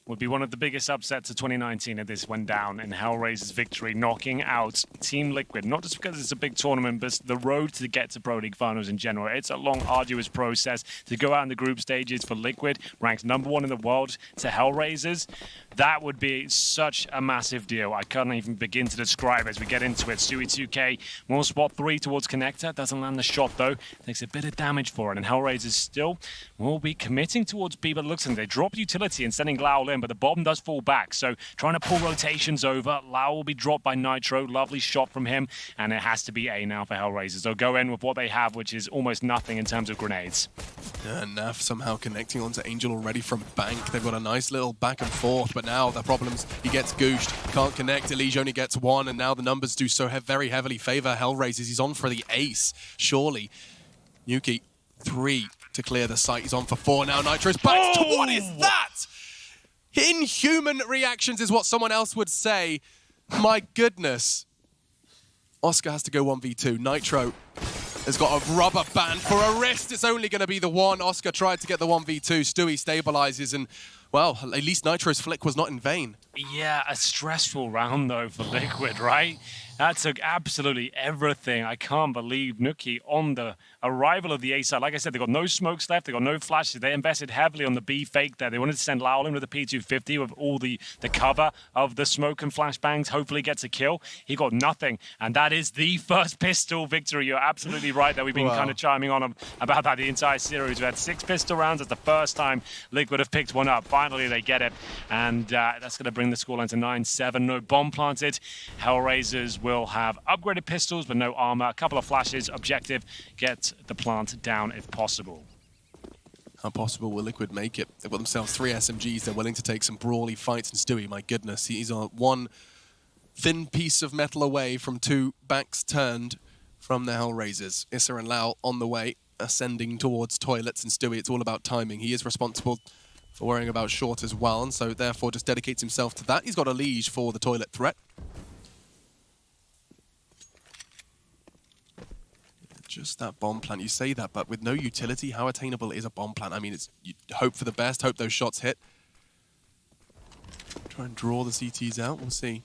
Would be one of the biggest upsets of 2019 if this went down in HellRaisers' victory, knocking out Team Liquid. Not just because it's a big tournament, but the road to get to Pro League finals in general. It's a long, arduous process to go out in the group stages for Liquid, ranked number 1 in the world, to HellRaisers. That would be such a massive deal. I can't even begin to describe as we get into it. Stewie2K will spot 3 towards Connector. Doesn't land the shot, though. Takes a bit of damage for it. And HellRaisers still will be committing towards B, but looks like they drop utility and sending Lau in, but the bomb does fall back. So trying to pull rotations over. Lau will be dropped by Nitro. Lovely shot from him. And it has to be A now for HellRaisers. They'll go in with what they have, which is almost nothing in terms of grenades. Naf somehow connecting onto Angel already from Bank. They've got a nice little back and forth, but now the problems, he gets gooshed, can't connect, Elige only gets 1, and now the numbers do so very heavily favor HellRaisers. He's on for the ace, surely. Yuki, 3 to clear the site. He's on for 4 now. Nitro's back to what is that? Inhuman reactions is what someone else would say. My goodness. Oscar has to go 1v2. Nitro has got a rubber band for a wrist. It's only going to be the 1. Oscar tried to get the 1v2. Stewie stabilizes, and, well, at least Nitro's flick was not in vain. Yeah, a stressful round, though, for Liquid, right? That took absolutely everything. I can't believe Nuki on the arrival of the A side. Like I said, they've got no smokes left. They've got no flashes. They invested heavily on the B fake there. They wanted to send Lau in with the P250 with all the cover of the smoke and flashbangs. Hopefully gets a kill. He got nothing. And that is the first pistol victory. You're absolutely right that we've been kind of chiming on about that the entire series. We had 6 pistol rounds. It's the first time Liquid have picked one up. Finally, they get it. And that's going to bring the scoreline to 9-7. No bomb planted. HellRaisers will have upgraded pistols, but no armor. A couple of flashes. Objective, get the plant down if possible. How possible will Liquid make it? They've got themselves 3 SMGs. They're willing to take some brawly fights. And Stewie, my goodness, he's on 1 thin piece of metal away from 2 backs turned from the HellRaisers. Issa and Lau on the way, ascending towards toilets. And Stewie, it's all about timing. He is responsible for worrying about short as well, and so therefore just dedicates himself to that. He's got Elige for the toilet threat. Just that bomb plant. You say that, but with no utility, how attainable is a bomb plant? I mean, it's you hope for the best, hope those shots hit. Try and draw the CTs out, we'll see.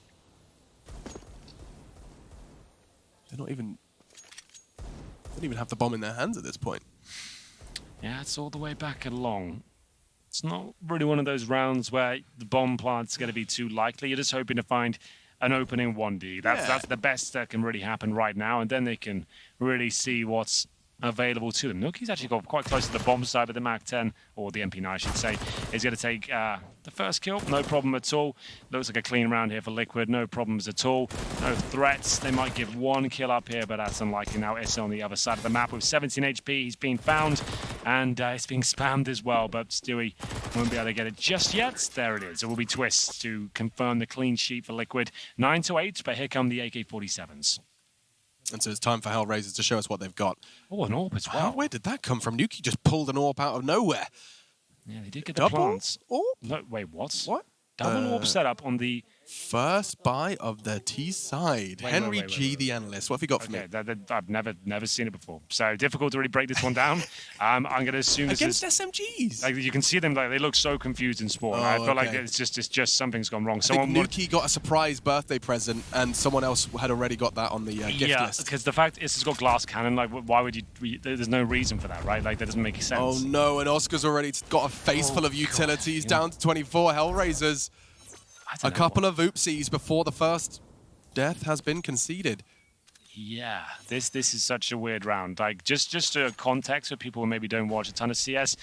They don't even have the bomb in their hands at this point. Yeah, it's all the way back along. It's not really one of those rounds where the bomb plant's going to be too likely. You're just hoping to find an opening 1D. That's the best that can really happen right now, and then they can really see what's available to them. Nuki's actually got quite close to the bomb side of the MAC-10, or the MP9, I should say. He's going to take the first kill, no problem at all. Looks like a clean round here for Liquid, no problems at all. No threats. They might give one kill up here, but that's unlikely now. Issa on the other side of the map with 17 HP. He's being found, and it's being spammed as well, but Stewie won't be able to get it just yet. There it is. It will be Twist to confirm the clean sheet for Liquid. 9-8, but here come the AK-47s. And so it's time for HellRaisers to show us what they've got. Oh, an AWP as well. Where did that come from? Nuki just pulled an AWP out of nowhere. Yeah, they did get the Double plants. AWP? No, wait, what? What? Double AWP setup on the... First buy of the T side. Henry G, the analyst. What have you got for me? I've never seen it before. So difficult to really break this one down. I'm going to assume Against this is... SMGs? Like, you can see them, like, they look so confused in spawn. I feel like it's just something's gone wrong. I think Nuki got a surprise birthday present, and someone else had already got that on the gift list. Because the fact is, it's got glass cannon. Like, why would you? There's no reason for that, right? Like, that doesn't make sense. Oh no! And Oscar's already got a face full of utilities. Down to 24. HellRaisers. A couple of oopsies before the first death has been conceded. Yeah, this is such a weird round. Like, just a context for people who maybe don't watch a ton of CS.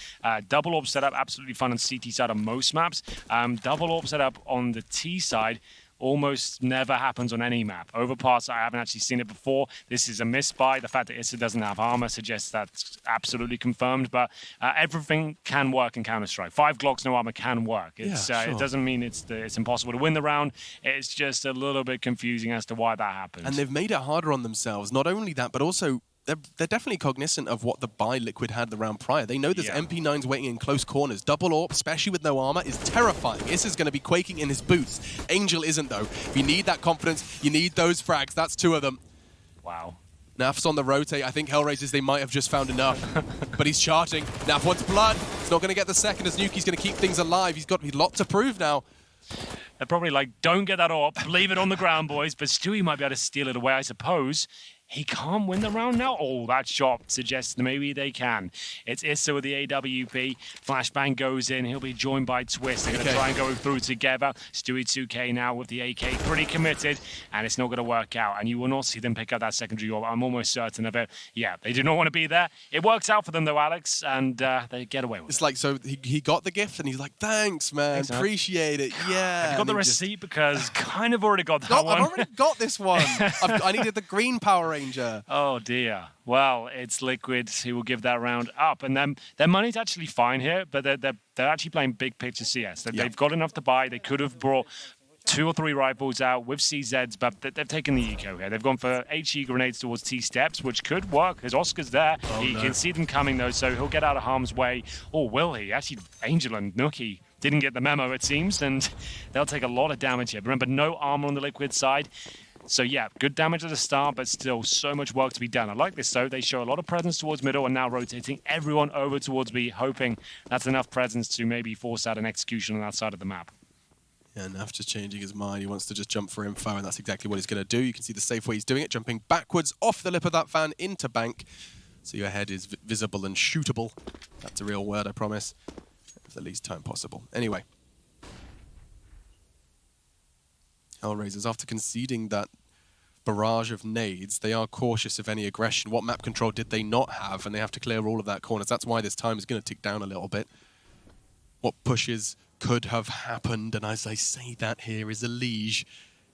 Double AWP setup, absolutely fun on CT side on most maps. Double AWP setup on the T side almost never happens on any map. Overpass, I haven't actually seen it before. This is a misbuy. The fact that Issa doesn't have armor suggests that's absolutely confirmed, but everything can work in Counter-Strike. 5 Glocks, no armor can work. It's, sure. It doesn't mean it's impossible to win the round. It's just a little bit confusing as to why that happened. And they've made it harder on themselves. Not only that, but also they're definitely cognizant of what the buy Liquid had the round prior. They know there's MP9s waiting in close corners. Double AWP, especially with no armor, is terrifying. Issa's going to be quaking in his boots. Angel isn't, though. If you need that confidence, you need those frags. That's 2 of them. Wow. Naf's on the rotate. I think HellRaisers, they might have just found enough. But he's charging. Naf wants blood. He's not going to get the second as Nuki's going to keep things alive. He's got a lot to prove now. They're probably like, don't get that AWP. Leave it on the ground, boys. But Stewie might be able to steal it away, I suppose. He can't win the round now? Oh, that shot suggests that maybe they can. It's Issa with the AWP. Flashbang goes in. He'll be joined by Twist. They're going to try and go through together. Stewie 2K now with the AK. Pretty committed, and it's not going to work out. And you will not see them pick up that secondary AWP. I'm almost certain of it. Yeah, they do not want to be there. It works out for them, though, Alex, and they get away with it. It's like, so he got the gift, and he's like, thanks, man. Appreciate it. Yeah. Have you got the receipt? Because kind of already got that one. I've already got this one. I needed the green Power Ranger. Oh dear. Well, it's Liquid who will give that round up, and then their money's actually fine here, but they're actually playing big picture CS. They've got enough to buy. They could have brought 2 or 3 rifles out with CZs, but they've taken the eco here. They've gone for HE grenades towards T steps, which could work because Oscar's there. He can see them coming though, so he'll get out of harm's way. Or will he? Actually, Angel and Nuki didn't get the memo, it seems, and they'll take a lot of damage here. Remember, no armor on the Liquid side. So yeah, good damage at the start, but still so much work to be done. I like this though. They show a lot of presence towards middle and now rotating everyone over towards B, hoping that's enough presence to maybe force out an execution on that side of the map. Yeah, Naf just changing his mind. He wants to just jump for info, and that's exactly what he's going to do. You can see the safe way he's doing it, jumping backwards off the lip of that fan into bank. So your head is visible and shootable. That's a real word, I promise. With the least time possible. Anyway. HellRaisers, after conceding that barrage of nades, they are cautious of any aggression. What map control did they not have? And they have to clear all of that corners. That's why this time is going to tick down a little bit. What pushes could have happened, and as I say that, here is a liege.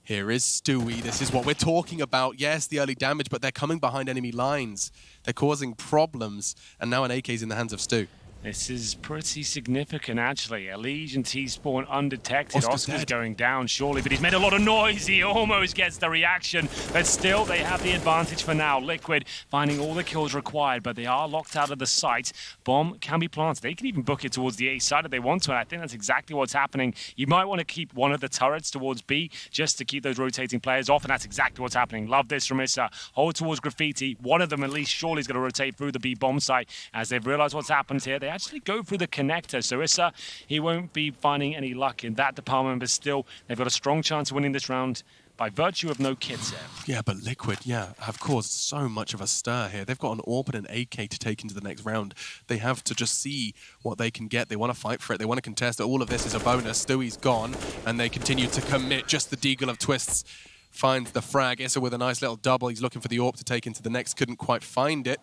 Here is Stewie. This is what we're talking about. Yes, the early damage, but they're coming behind enemy lines. They're causing problems, and now an AK is in the hands of Stu. This is pretty significant, actually. A Legion T-spawn undetected. Oscar's going down, surely, but he's made a lot of noise. He almost gets the reaction, but still, they have the advantage for now. Liquid finding all the kills required, but they are locked out of the site. Bomb can be planted. They can even book it towards the A side if they want to, and I think that's exactly what's happening. You might want to keep one of the turrets towards B just to keep those rotating players off, and that's exactly what's happening. Love this from Issa. Hold towards Graffiti. One of them, at least, surely is going to rotate through the B bomb site as they've realized what's happened here. They actually go through the connector. So Issa, he won't be finding any luck in that department, but still, they've got a strong chance of winning this round by virtue of no kits here. Yeah, but Liquid, have caused so much of a stir here. They've got an AWP and an AK to take into the next round. They have to just see what they can get. They want to fight for it. They want to contest it. All of this is a bonus. Stewie's gone, and they continue to commit. Just the Deagle of Twists finds the frag. Issa with a nice little double. He's looking for the AWP to take into the next. Couldn't quite find it.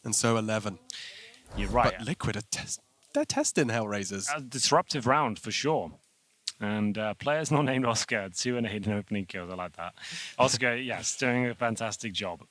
And so 11. You're right. But Liquid, they're testing HellRaisers. A disruptive round for sure. And players not named Oscar, 2-8 in opening kills. I like that. Oscar, yes, doing a fantastic job.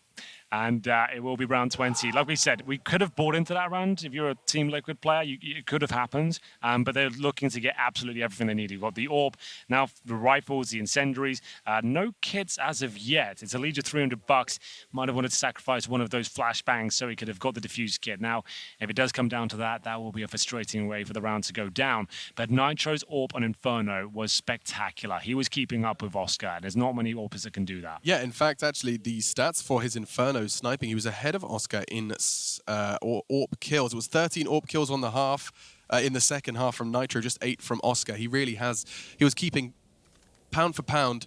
And it will be round 20. Like we said, we could have bought into that round. If you're a Team Liquid player, it could have happened. But they're looking to get absolutely everything they need. You've got the AWP, now the rifles, the incendiaries. No kits as of yet. It's a lead of $300. Might have wanted to sacrifice one of those flashbangs so he could have got the diffuse kit. Now, if it does come down to that, that will be a frustrating way for the round to go down. But Nitro's AWP on Inferno was spectacular. He was keeping up with Oscar. There's not many AWPers that can do that. Yeah, in fact, actually, the stats for his Inferno sniping, he was ahead of Oscar in AWP kills. It was 13 AWP kills on the half, in the second half from Nitro, just 8 from Oscar. He was keeping pound for pound,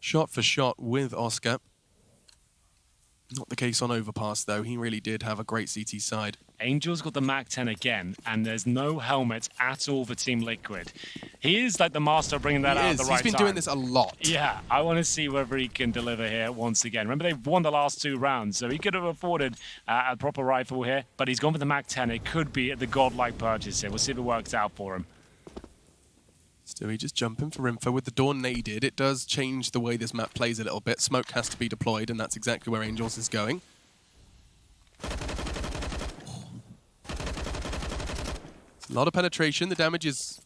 shot for shot with Oscar. Not the case on Overpass, though. He really did have a great CT side. Angel's got the MAC-10 again, and there's no helmet at all for Team Liquid. He is like the master of bringing that out at the right time. He's been doing this a lot. Yeah, I want to see whether he can deliver here once again. Remember, they've won the last 2 rounds, so he could have afforded a proper rifle here, but he's gone for the MAC-10. It could be the godlike purchase here. We'll see if it works out for him. Stewie just jumping for info with the Dawn naded. It does change the way this map plays a little bit. Smoke has to be deployed, and that's exactly where Angels is going. It's a lot of penetration. The damage is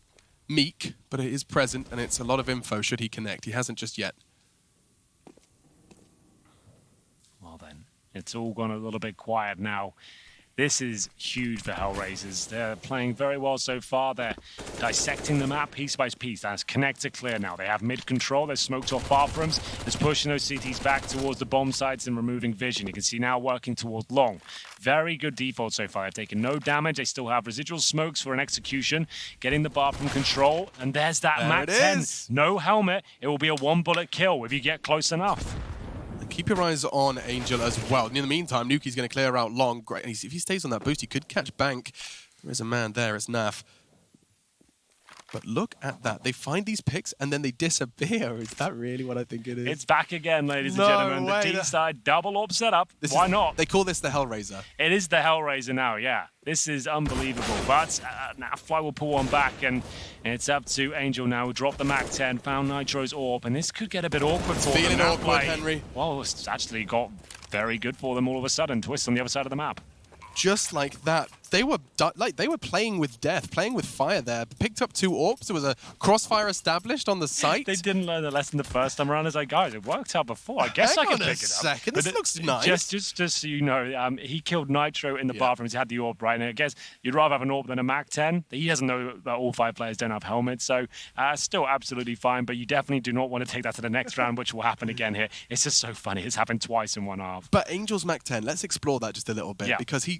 meek, but it is present, and it's a lot of info should he connect. He hasn't just yet. Well then, it's all gone a little bit quiet now. This is huge for HellRaisers. They're playing very well so far. They're dissecting the map piece by piece. That's connector clear now. They have mid control. They're smoked off bathrooms. It's pushing those CTs back towards the bomb sites and removing vision. You can see now working towards long. Very good default so far. They've taken no damage. They still have residual smokes for an execution. Getting the bathroom control. And there's that MAC-10. No helmet. It will be a 1-bullet kill if you get close enough. Keep your eyes on Angel as well. And in the meantime, Nuki's going to clear out long. Great. And if he stays on that boost, he could catch Bank. There is a man there. It's Naf. But look at that. They find these picks and then they disappear. Is that really what I think it is? It's back again, ladies and gentlemen. The D-side double AWP setup. Why not? They call this the HellRaiser. It is the HellRaiser now, yeah. This is unbelievable. But now Fly will pull one back, and it's up to Angel now. Drop the MAC-10, found Nitro's AWP, and this could get a bit awkward for them. Feeling awkward, Henry. Well, it's actually got very good for them all of a sudden. Twist on the other side of the map. Just like that. They were playing with death, playing with fire there. Picked up 2 AWPs. There was a crossfire established on the site. They didn't learn the lesson the first time around. It's like, guys, it worked out before. I guess I can pick it up. Second. This looks nice. Just so you know, he killed Nitro in the bathrooms. He had the AWP, right? And I guess you'd rather have an AWP than a MAC-10. He doesn't know that all 5 players don't have helmets. So still absolutely fine. But you definitely do not want to take that to the next round, which will happen again here. It's just so funny. It's happened twice in one half. But Angel's MAC-10, let's explore that just a little bit. Because he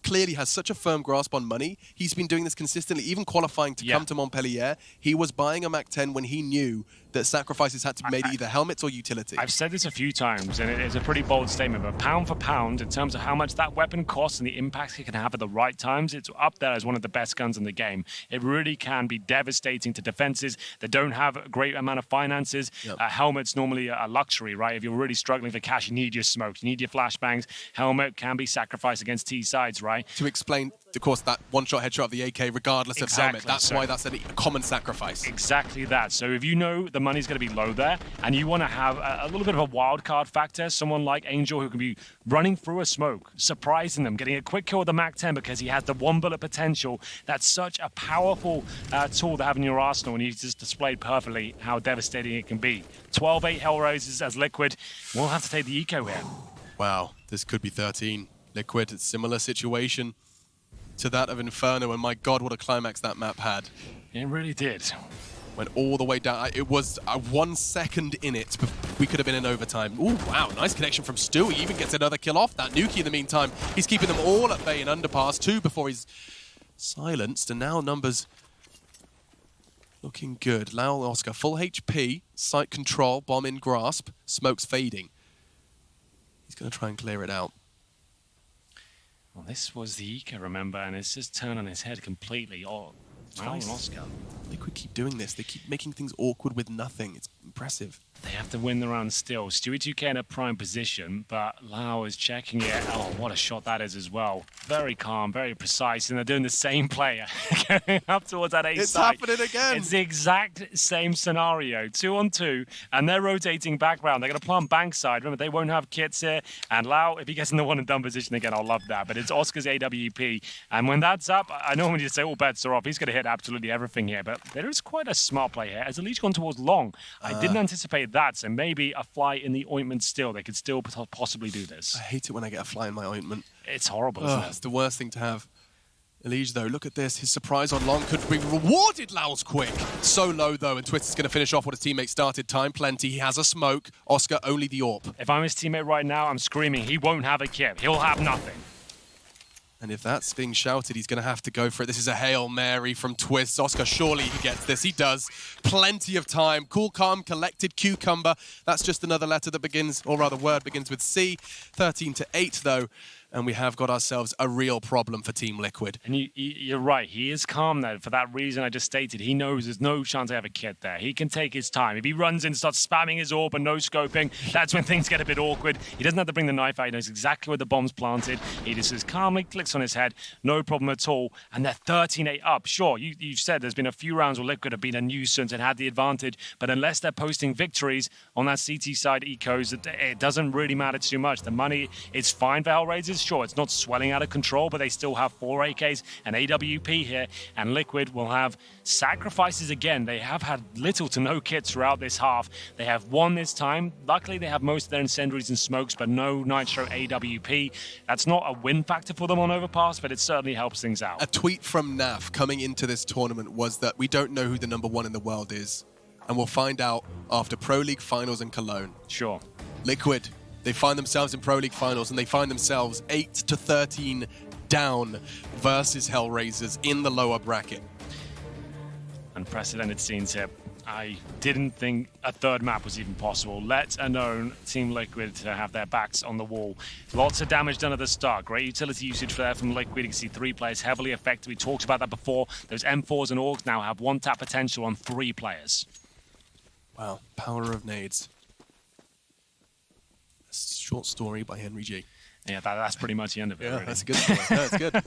clearly has such a firm grasp on money. He's been doing this consistently, even qualifying to come to Montpellier. He was buying a MAC-10 when he knew that sacrifices had to be made either helmets or utility. I've said this a few times, and it is a pretty bold statement, but pound for pound, in terms of how much that weapon costs and the impact it can have at the right times, it's up there as one of the best guns in the game. It really can be devastating to defenses that don't have a great amount of finances. Helmet's normally a luxury, right? If you're really struggling for cash, you need your smokes, you need your flashbangs. Helmet can be sacrificed against T-sides, right? To explain, of course, that one-shot headshot of the AK, regardless of helmet, that's why that's a common sacrifice. Exactly that. So if you know the money's going to be low there, and you want to have a little bit of a wild card factor, someone like Angel who can be running through a smoke, surprising them, getting a quick kill with the MAC-10 because he has the 1-bullet potential. That's such a powerful tool to have in your arsenal, and he's just displayed perfectly how devastating it can be. 12-8 HellRaisers as Liquid. We'll have to take the eco here. Wow, this could be 13. Liquid, it's a similar situation to that of Inferno, and my God, what a climax that map had. It really did. Went all the way down. It was 1 second in it, but we could have been in overtime. Ooh, wow, nice connection from Stu. He even gets another kill off that Nuki in the meantime. He's keeping them all at bay in underpass, 2 before he's silenced, and now numbers looking good. Lyle Oscar, full HP, site control, bomb in grasp, smoke's fading. He's going to try and clear it out. Well, this was the eco, remember, and it's just turned on his head completely. Oh, Lyle Oscar. Liquid keep doing this. They keep making things awkward with nothing. It's impressive. They have to win the round still. Stewie 2K in a prime position, but Lau is checking it. Oh, what a shot that is as well. Very calm, very precise, and they're doing the same play going up towards that A It's side. happening again. It's the exact same scenario, 2-on-2, and they're rotating back round. They're going to plant bank side. Remember, they won't have kits here, and Lau, if he gets in the one and done position again, I'll love that. But it's Oscar's AWP, and when that's up, I normally just say all bets are off. He's going to hit absolutely everything here, but there is quite a smart play here. As the lead's gone towards long, I didn't anticipate that, so maybe a fly in the ointment still. They could still possibly do this. I hate it when I get a fly in my ointment. It's horrible, isn't it? It's the worst thing to have. Elige, though, look at this. His surprise on long could be rewarded. Lau's quick. So low, though, and Twister's going to finish off what his teammate started. Time plenty. He has a smoke. Oscar, only the AWP. If I'm his teammate right now, I'm screaming. He won't have a kit. He'll have nothing. And if that's being shouted, he's going to have to go for it. This is a Hail Mary from Twist. Oscar, surely he gets this. He does. Plenty of time. Cool, calm, collected, cucumber. That's just another letter that begins, or rather word begins with C. 13-8, though. And we have got ourselves a real problem for Team Liquid. And you're right. He is calm there. For that reason I just stated, he knows there's no chance to have a kit there. He can take his time. If he runs in, starts spamming his AWP and no scoping, that's when things get a bit awkward. He doesn't have to bring the knife out. He knows exactly where the bomb's planted. He just as calmly clicks on his head. No problem at all. And they're 13-8 up. Sure, you said there's been a few rounds where Liquid have been a nuisance and had the advantage. But unless they're posting victories on that CT side ecos, it doesn't really matter too much. The money is fine for HellRaisers. Sure, it's not swelling out of control, but they still have 4 AKs and AWP here, and Liquid will have sacrifices again. They have had little to no kits throughout this half. They have won this time. Luckily, they have most of their incendiaries and smokes, but no Nitro AWP. That's not a win factor for them on Overpass, but it certainly helps things out. A tweet from NAF coming into this tournament was that we don't know who the #1 in the world is, and we'll find out after Pro League Finals in Cologne. Sure. Liquid, they find themselves in Pro League Finals, and they find themselves 8-13 down versus HellRaisers in the lower bracket. Unprecedented scenes here. I didn't think a third map was even possible, let alone Team Liquid to have their backs on the wall. Lots of damage done at the start. Great utility usage there from Liquid. You can see 3 players heavily affected. We talked about that before. Those M4s and AUGs now have 1-tap potential on 3 players. Wow, power of nades. A short story by Henry G. Yeah, that's pretty much the end of it. Yeah, really. that's a good story. No, it's good.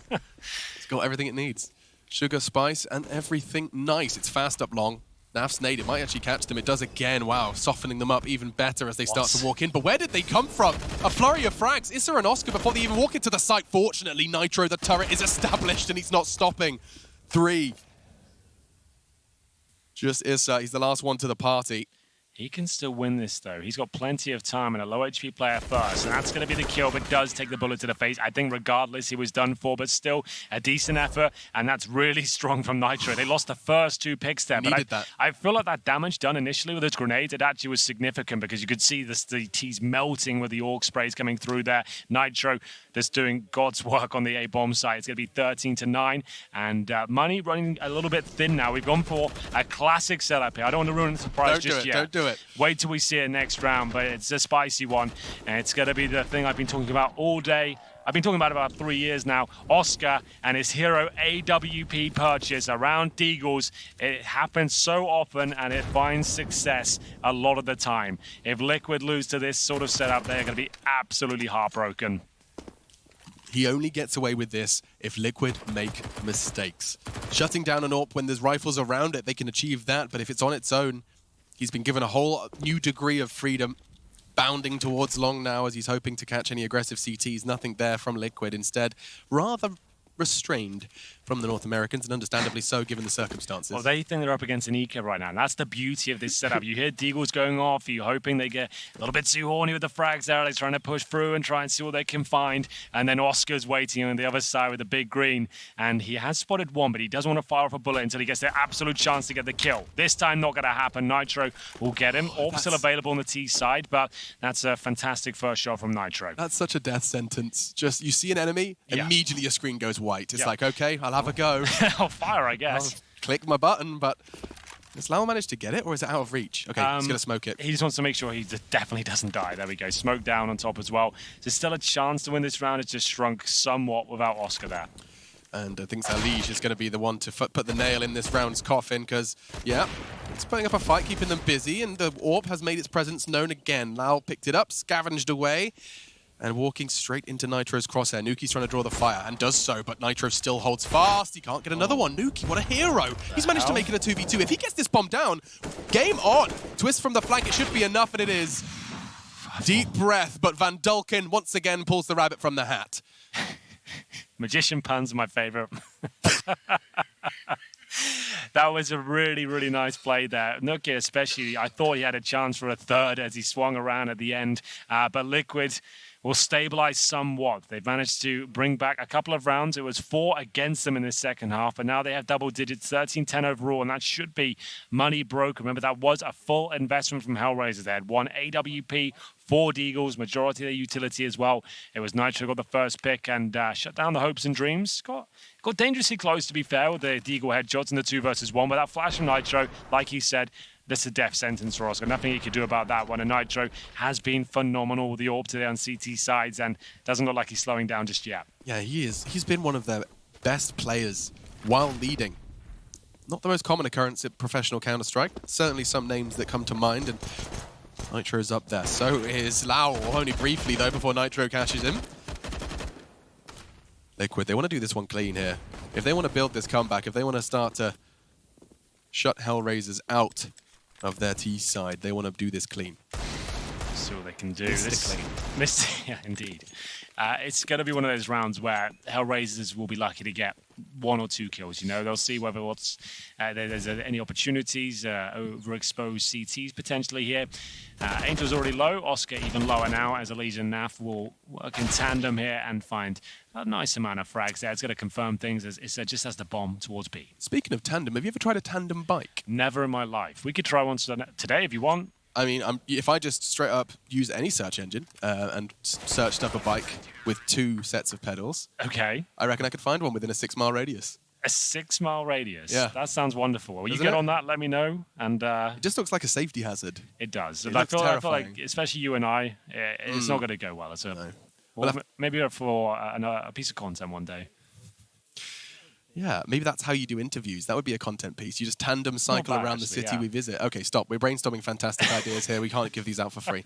It's got everything it needs. Sugar, spice, and everything nice. It's fast up long. Naf's nade, it might actually catch them. It does again. Wow, softening them up even better as they start to walk in. But where did they come from? A flurry of frags. Issa and Oscar before they even walk into the site. Fortunately, Nitro, the turret, is established and he's not stopping. 3. Just Issa. He's the last one to the party. He can still win this, though. He's got plenty of time and a low HP player first, and that's going to be the kill, but does take the bullet to the face. I think regardless, he was done for, but still a decent effort, and that's really strong from Nitro. They lost the first 2 picks there, but I feel like that damage done initially with those grenades, it actually was significant because you could see the T's melting with the AUG sprays coming through there. Nitro just doing God's work on the A-bomb side. It's going to be 13-9, and money running a little bit thin now. We've gone for a classic setup here. I don't want to ruin the surprise just yet. Don't do it. Wait till we see it next round, but it's a spicy one, and it's going to be the thing I've been talking about all day. I've been talking about 3 years now. Oscar and his hero AWP purchase around Deagles. It happens so often, and it finds success a lot of the time. If Liquid lose to this sort of setup, they're going to be absolutely heartbroken. He only gets away with this if Liquid make mistakes. Shutting down an AWP when there's rifles around it, they can achieve that, but if it's on its own, he's been given a whole new degree of freedom, bounding towards long now as he's hoping to catch any aggressive CTs. Nothing there from Liquid. Instead, rather restrained from the North Americans, and understandably so, given the circumstances. Well, they think they're up against an EK right now, and that's the beauty of this setup. You hear Deagles going off, you're hoping they get a little bit too horny with the frags there. They're trying to push through and try and see what they can find, and then Oscar's waiting on the other side with the big green, and he has spotted one, but he doesn't want to fire off a bullet until he gets the absolute chance to get the kill. This time, not going to happen. Nitro will get him. AWP still available on the T side, but that's a fantastic first shot from Nitro. That's such a death sentence. Just, you see an enemy, immediately your screen goes white. It's like, okay, I'll have a go. I'll fire, I guess. I'll click my button, but does Lau manage to get it, or is it out of reach? Okay, he's going to smoke it. He just wants to make sure he definitely doesn't die. There we go. Smoke down on top as well. There's still a chance to win this round. It's just shrunk somewhat without Oscar there. And I think Zalij is going to be the one to put the nail in this round's coffin because, yeah, it's putting up a fight, keeping them busy, and the AWP has made its presence known again. Lau picked it up, scavenged away, and walking straight into Nitro's crosshair. Nuki's trying to draw the fire, and does so, but Nitro still holds fast. He can't get another one. Nuki, what a hero. He's managed to make it a 2v2. If he gets this bomb down, game on. Twist from the flank, it should be enough, and it is. Deep breath, but Van Dulken once again pulls the rabbit from the hat. Magician puns are my favorite. That was a really, really nice play there. Nuki especially, I thought he had a chance for a third as he swung around at the end. But Liquid will stabilize somewhat. They've managed to bring back a couple of rounds. It was 4 against them in the second half, and now they have double digits, 13-10 overall, and that should be money broken. Remember, that was a full investment from HellRaisers. They had 1 AWP, 4 Deagles, majority of their utility as well. It was Nitro got the first pick and shut down the hopes and dreams. Got dangerously close, to be fair, with the Deagle headshots in the 2 versus 1, but that flash from Nitro, like he said, that's a death sentence for Oscar. Nothing he could do about that one. And Nitro has been phenomenal with the AWP today on CT sides and doesn't look like he's slowing down just yet. Yeah, he is. He's been one of their best players while leading. Not the most common occurrence in professional Counter-Strike. Certainly some names that come to mind, and Nitro's up there. So is Lau, only briefly though before Nitro catches him. Liquid, they want to do this one clean here. If they want to build this comeback, if they want to start to shut HellRaisers out of their T side, they want to do this clean. See what they can do. Yeah, indeed. It's going to be one of those rounds where HellRaisers will be lucky to get 1 or 2 kills. You know, they'll see whether there's any opportunities, overexposed CTs potentially here. Angel's already low. Oscar even lower now, as Elijah and Naf will work in tandem here and find a nice amount of frags there. It's going to confirm things as it just has the bomb towards B. Speaking of tandem, have you ever tried a tandem bike? Never in my life. We could try one today if you want. I mean, if I just straight up use any search engine and searched up a bike with 2 sets of pedals, okay, I reckon I could find one within a 6-mile radius. A 6-mile radius? Yeah. That sounds wonderful. Will you Doesn't get it? on that? Let me know. And It just looks like a safety hazard. it does. It I looks feel like, terrifying. especially you and I, it's not going to go well. No. Well, maybe for a piece of content one day. Yeah, maybe that's how you do interviews. That would be a content piece. You just tandem cycle bad, around the actually, city yeah. we visit. Okay, stop. We're brainstorming fantastic ideas here. We can't give these out for free.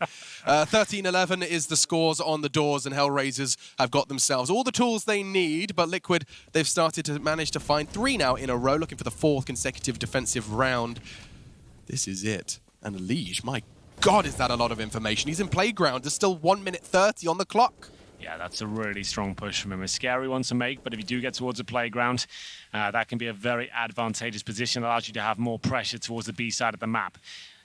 13-11 is the scores on the doors, and HellRaisers have got themselves all the tools they need, but Liquid, they've started to manage to find 3 now in a row, looking for the 4th consecutive defensive round. This is it. And Elige, my God, is that a lot of information. He's in Playground. There's still 1 minute 30 on the clock. Yeah, that's a really strong push from him. A scary one to make, but if you do get towards the playground, that can be a very advantageous position. It allows you to have more pressure towards the B side of the map.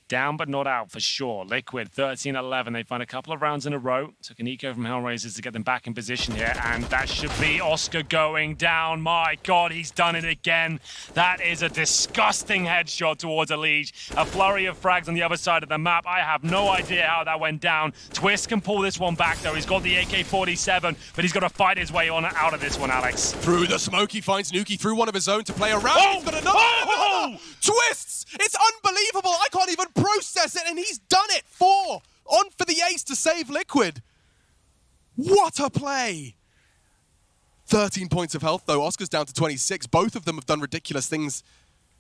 Down but not out for sure. Liquid, 13-11. They find a couple of rounds in a row. Took an eco from HellRaisers to get them back in position here, and that should be Oscar going down. My God, he's done it again. That is a disgusting headshot towards Elige. A flurry of frags on the other side of the map. I have no idea how that went down. Twist can pull this one back, though. He's got the AK-47, but he's got to fight his way on out of this one, Alex. Through the smoke, he finds Nuki through one of his own to play around. Oh! He's got another. Twists! It's unbelievable. I can't even process it, and he's done it. 4 on for the ace to save Liquid. What a play. 13 points of health, though. Oscar's down to 26. Both of them have done ridiculous things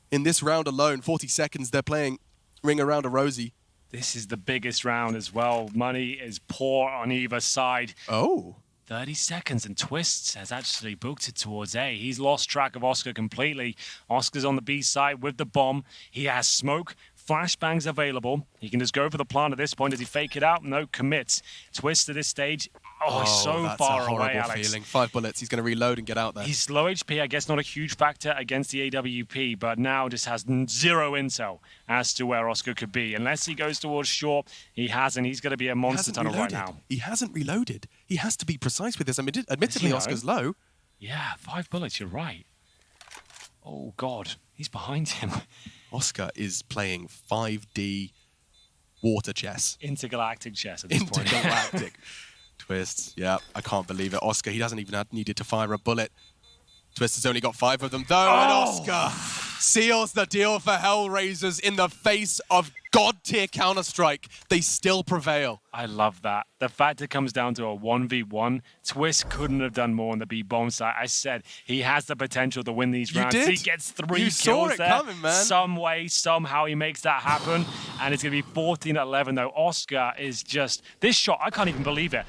in this round alone. 40 seconds, they're playing Ring Around a Rosie. This is the biggest round as well. Money is poor on either side. Oh. 30 seconds, and Twists has actually booked it towards A. He's lost track of Oscar completely. Oscar's on the B side with the bomb. He has smoke. Flashbangs available. He can just go for the plant at this point. Does he fake it out? No, commits. Twist at this stage. Oh, he's so that's far a horrible away, Alex. feeling. 5 bullets. He's going to reload and get out there. He's low HP, I guess not a huge factor against the AWP, but now just has 0 intel as to where Oscar could be. Unless he goes towards short, he hasn't. He's going to be a monster tunnel right now. He hasn't reloaded. He has to be precise with this. I mean, admittedly, Oscar's low. Yeah, 5 bullets, you're right. Oh, God. He's behind him. Oscar is playing 5D water chess. Intergalactic chess at this point. Intergalactic. Twists. Yeah, I can't believe it. Oscar, he hasn't even needed to fire a bullet. Twist has only got 5 of them, though, and Oscar seals the deal for HellRaisers in the face of God-tier Counter-Strike. They still prevail. I love that. The fact it comes down to a 1v1, Twist couldn't have done more on the B-bomb side. I said he has the potential to win these rounds. Did? He gets 3 You kills saw it there. coming, man. Some way, somehow he makes that happen. And it's going to be 14-11, though. Oscar is just... This shot, I can't even believe it.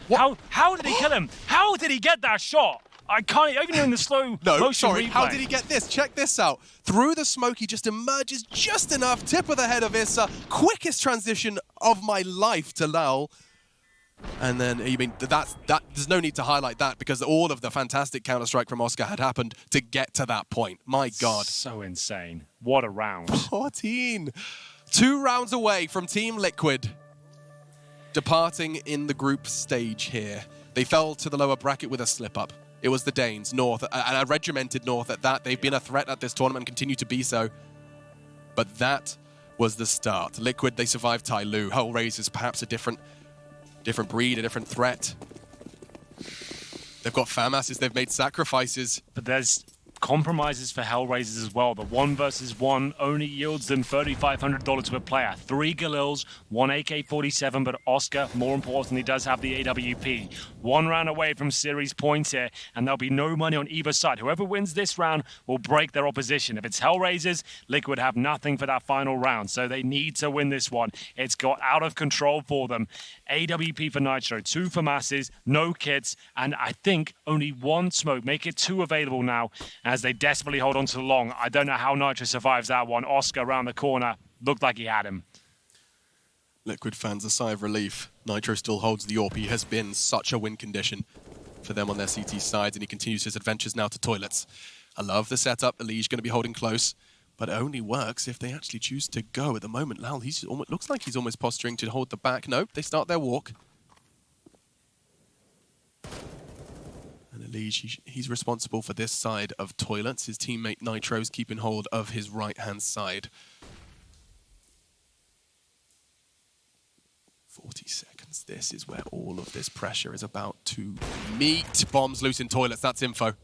How did he kill him? How did he get that shot? I can't, even in the slow motion replay. How did he get this? Check this out. Through the smoke, he just emerges just enough. Tip of the head of Issa. Quickest transition of my life to Lal. And then, I mean, there's no need to highlight that because all of the fantastic Counter-Strike from Oscar had happened to get to that point. My God. So insane. What a round. 14. 2 rounds away from Team Liquid departing in the group stage here. They fell to the lower bracket with a slip-up. It was the Danes, North, and a regimented North at that. They've been a threat at this tournament and continue to be so. But that was the start. Liquid, they survived Tyloo. HellRaisers, perhaps a different breed, a different threat. They've got FAMASs, they've made sacrifices. But there's compromises for HellRaisers as well. The 1 versus 1 only yields them $3,500 per player. 3 Galils, 1 AK-47, but Oscar, more importantly, does have the AWP. 1 round away from series points here, and there'll be no money on either side. Whoever wins this round will break their opposition. If it's HellRaisers, Liquid have nothing for that final round, so they need to win this one. It's got out of control for them. AWP for Nitro, 2 for Masses, no kits, and I think only 1 smoke. Make it 2 available now as they desperately hold on to the long. I don't know how Nitro survives that one. Oscar around the corner looked like he had him. Liquid fans, a sigh of relief. Nitro still holds the AWP. He has been such a win condition for them on their CT sides, and he continues his adventures now to toilets. I love the setup. The Liege going to be holding close, but it only works if they actually choose to go. At the moment, Lal, looks like he's almost posturing to hold the back. Nope, they start their walk. And Elige, he's responsible for this side of toilets. His teammate Nitro's keeping hold of his right-hand side. 40 seconds. This is where all of this pressure is about to meet. Bombs loose in toilets. That's info.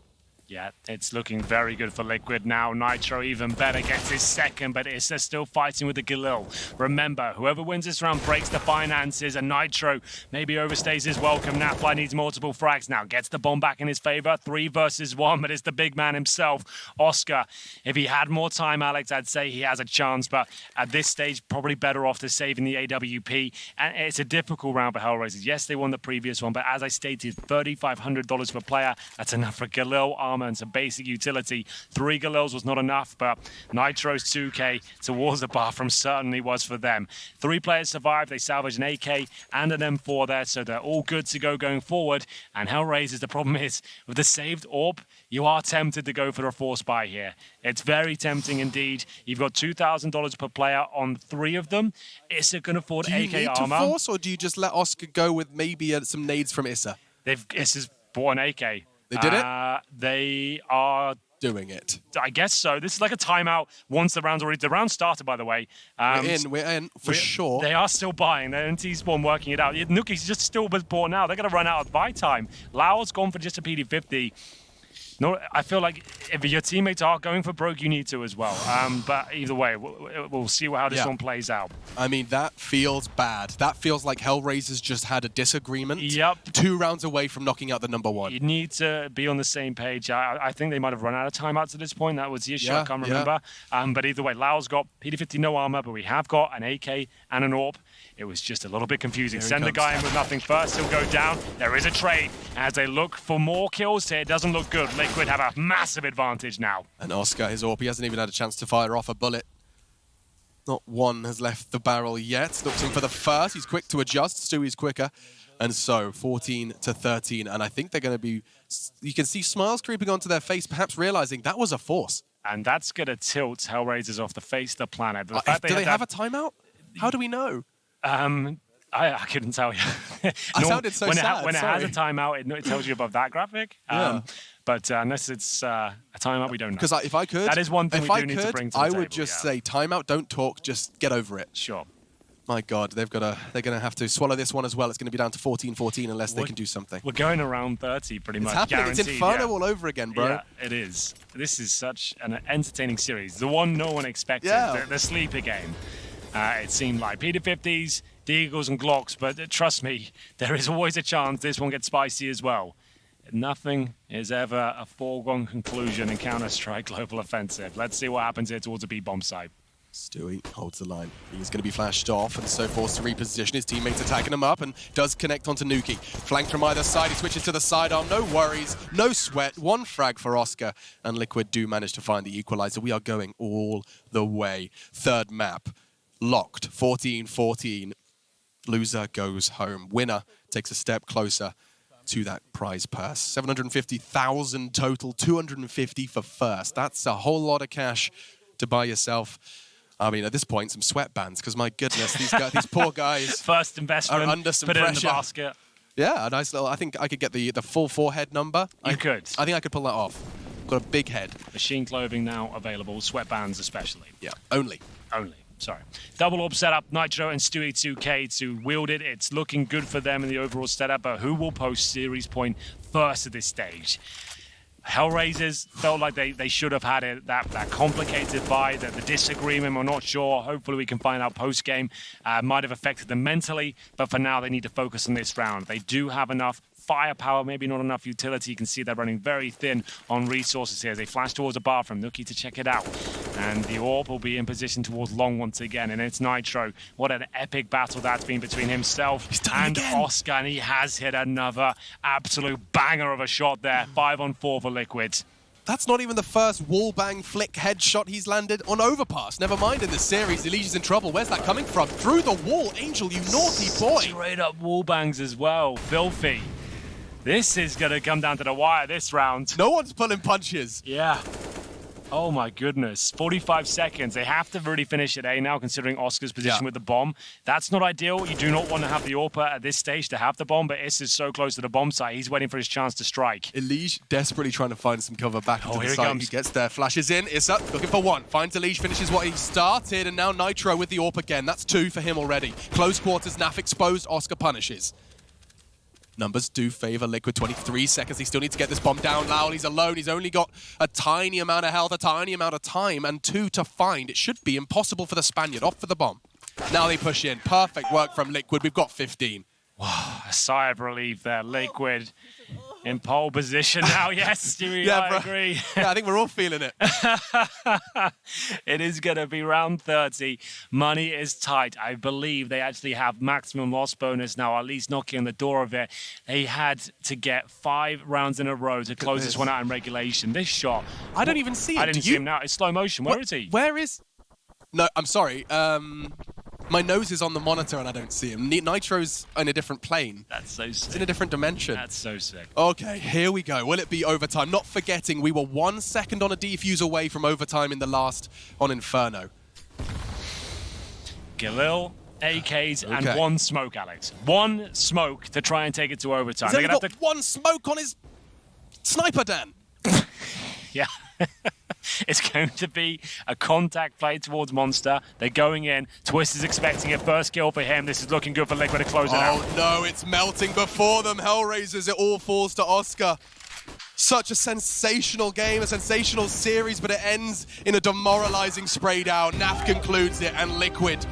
Yeah, it's looking very good for Liquid now. Nitro even better, gets his second, but Issa still fighting with the Galil. Remember, whoever wins this round breaks the finances, and Nitro maybe overstays his welcome. Nafly needs multiple frags now. Gets the bomb back in his favor. 3 versus 1, but it's the big man himself, Oscar. If he had more time, Alex, I'd say he has a chance, but at this stage, probably better off to saving the AWP. And it's a difficult round for HellRaisers. Yes, they won the previous one, but as I stated, $3,500 per player. That's enough for Galil, armor, and some basic utility. 3 Galils was not enough, but Nitro's 2K towards the bathroom certainly was for them. 3 players survived. They salvaged an AK and an M4 there, so they're all good to go going forward. And HellRaisers, the problem is, with the saved AWP, you are tempted to go for a force buy here. It's very tempting indeed. You've got $2,000 per player on 3 of them. Issa can afford AK armor. Do you need to force, or do you just let Oscar go with maybe some nades from Issa? Issa's bought an AK. They did it? They are doing it. I guess so. This is like a timeout once the round's already... The round started, by the way. We're in, for sure. They are still buying. They're in T-Spawn working it out. Nuki's just still bought now. They're going to run out of buy time. Lau's gone for just a PD50. No, I feel like if your teammates are going for broke, you need to as well. But either way, we'll see how this one plays out. I mean, that feels bad. That feels like HellRaisers just had a disagreement. Yep. 2 rounds away from knocking out the #1. You need to be on the same page. I think they might have run out of timeouts at this point. That was the issue. I can't remember. But either way, Lau's got PD50 no armor, but we have got an AK and an AWP. It was just a little bit confusing. Send the guy in with nothing first. He'll go down. There is a trade. As they look for more kills here, it doesn't look good. Liquid have a massive advantage now. And Oscar, his AWP, he hasn't even had a chance to fire off a bullet. Not one has left the barrel yet. Looks in for the first. He's quick to adjust. Stewie's quicker. And so, 14-13. And I think they're going to be... You can see smiles creeping onto their face, perhaps realizing that was a force. And that's going to tilt HellRaisers off the face of the planet. Do they have a timeout? How do we know? I couldn't tell you. I sounded so sad. When it has a timeout, it tells you above that graphic. But unless it's a timeout, we don't know. Because if I could... That is one thing we do need to bring to the table. I would just say, timeout, don't talk, just get over it. Sure. My God, they're going to have to swallow this one as well. It's going to be down to 14-14 unless they can do something. We're going around 30 pretty much. It's happening. Guaranteed, It's Inferno all over again, bro. Yeah, it is. This is such an entertaining series. The one no one expected, the sleeper game. It seemed like P50s, Deagles and Glocks, but trust me, there is always a chance this one gets spicy as well. Nothing is ever a foregone conclusion in Counter-Strike Global Offensive. Let's see what happens here towards the B-bomb side. Stewie holds the line. He's going to be flashed off and so forced to reposition. His teammates attacking him up and does connect onto Nuki. Flanked from either side, he switches to the sidearm. No worries, no sweat. One frag for Oscar, and Liquid do manage to find the equalizer. We are going all the way. Third map, locked, 14-14. Loser goes home. Winner takes a step closer to that prize purse. 750,000 total, 250 for first. That's a whole lot of cash to buy yourself. I mean, at this point, some sweatbands, because my goodness, these poor guys First investment, are under some put pressure. it in the basket. Yeah, a nice little, I think I could get the full forehead number. You could. I think I could pull that off. Got a big head. Machine clothing now available, sweatbands especially. Yeah, only. Sorry. Double orb setup, Nitro and Stewie 2K to wield it. It's looking good for them in the overall setup, but who will post series point first at this stage? HellRaisers felt like they should have had it that complicated by the disagreement. We're not sure. Hopefully we can find out post-game. Might have affected them mentally, but for now they need to focus on this round. They do have enough firepower, maybe not enough utility. You can see they're running very thin on resources here. They flash towards a bathroom. Nuki to check it out. And the orb will be in position towards long once again. And it's Nitro. What an epic battle that's been between himself and Oscar. And he has hit another absolute banger of a shot there. 5-on-4 for Liquid. That's not even the first wallbang flick headshot he's landed on Overpass. Never mind in this series, Elige is in trouble. Where's that coming from? Through the wall, Angel, you naughty boy. Straight up wallbangs as well. Filthy. This is going to come down to the wire this round. No one's pulling punches. Yeah. Oh my goodness. 45 seconds. They have to really finish at A now, considering Oscar's position with the bomb. That's not ideal. You do not want to have the AWPer at this stage to have the bomb, but Is is so close to the bomb site. He's waiting for his chance to strike. Elige desperately trying to find some cover back into the here he site. comes. He gets there, flashes in. Issa looking for one. Finds Elige, finishes what he started, and now Nitro with the AWP again. That's two for him already. Close quarters, Naf exposed, Oscar punishes. Numbers do favor Liquid. 23 seconds. He still needs to get this bomb down. Lowell, he's alone. He's only got a tiny amount of health, a tiny amount of time, and two to find. It should be impossible for the Spaniard. Off for the bomb. Now they push in. Perfect work from Liquid. We've got 15. Wow, a sigh of relief there. Liquid in pole position now. Yes, Stewie, Yeah, I bro. agree. Yeah, I think we're all feeling it. It is going to be round 30. Money is tight. I believe they actually have maximum loss bonus now, at least knocking on the door of it. They had to get 5 rounds in a row to close this one out in regulation. This shot. I don't even see him. I didn't see him now. It's slow motion. Where is he? Where is... No, I'm sorry. My nose is on the monitor and I don't see him. Nitro's in a different plane. That's so sick. It's in a different dimension. That's so sick. Okay, here we go. Will it be overtime? Not forgetting we were 1 second on a defuse away from overtime in the last on Inferno. Galil, AKs, and one smoke, Alex. One smoke to try and take it to overtime. He's only got one smoke on his sniper, Dan. Yeah. It's going to be a contact play towards Monster. They're going in. Twist is expecting a first kill for him. This is looking good for Liquid to close it out. Oh no, it's melting before them. HellRaisers, it all falls to Oscar. Such a sensational game, a sensational series, but it ends in a demoralizing spray down. Naf concludes it, and Liquid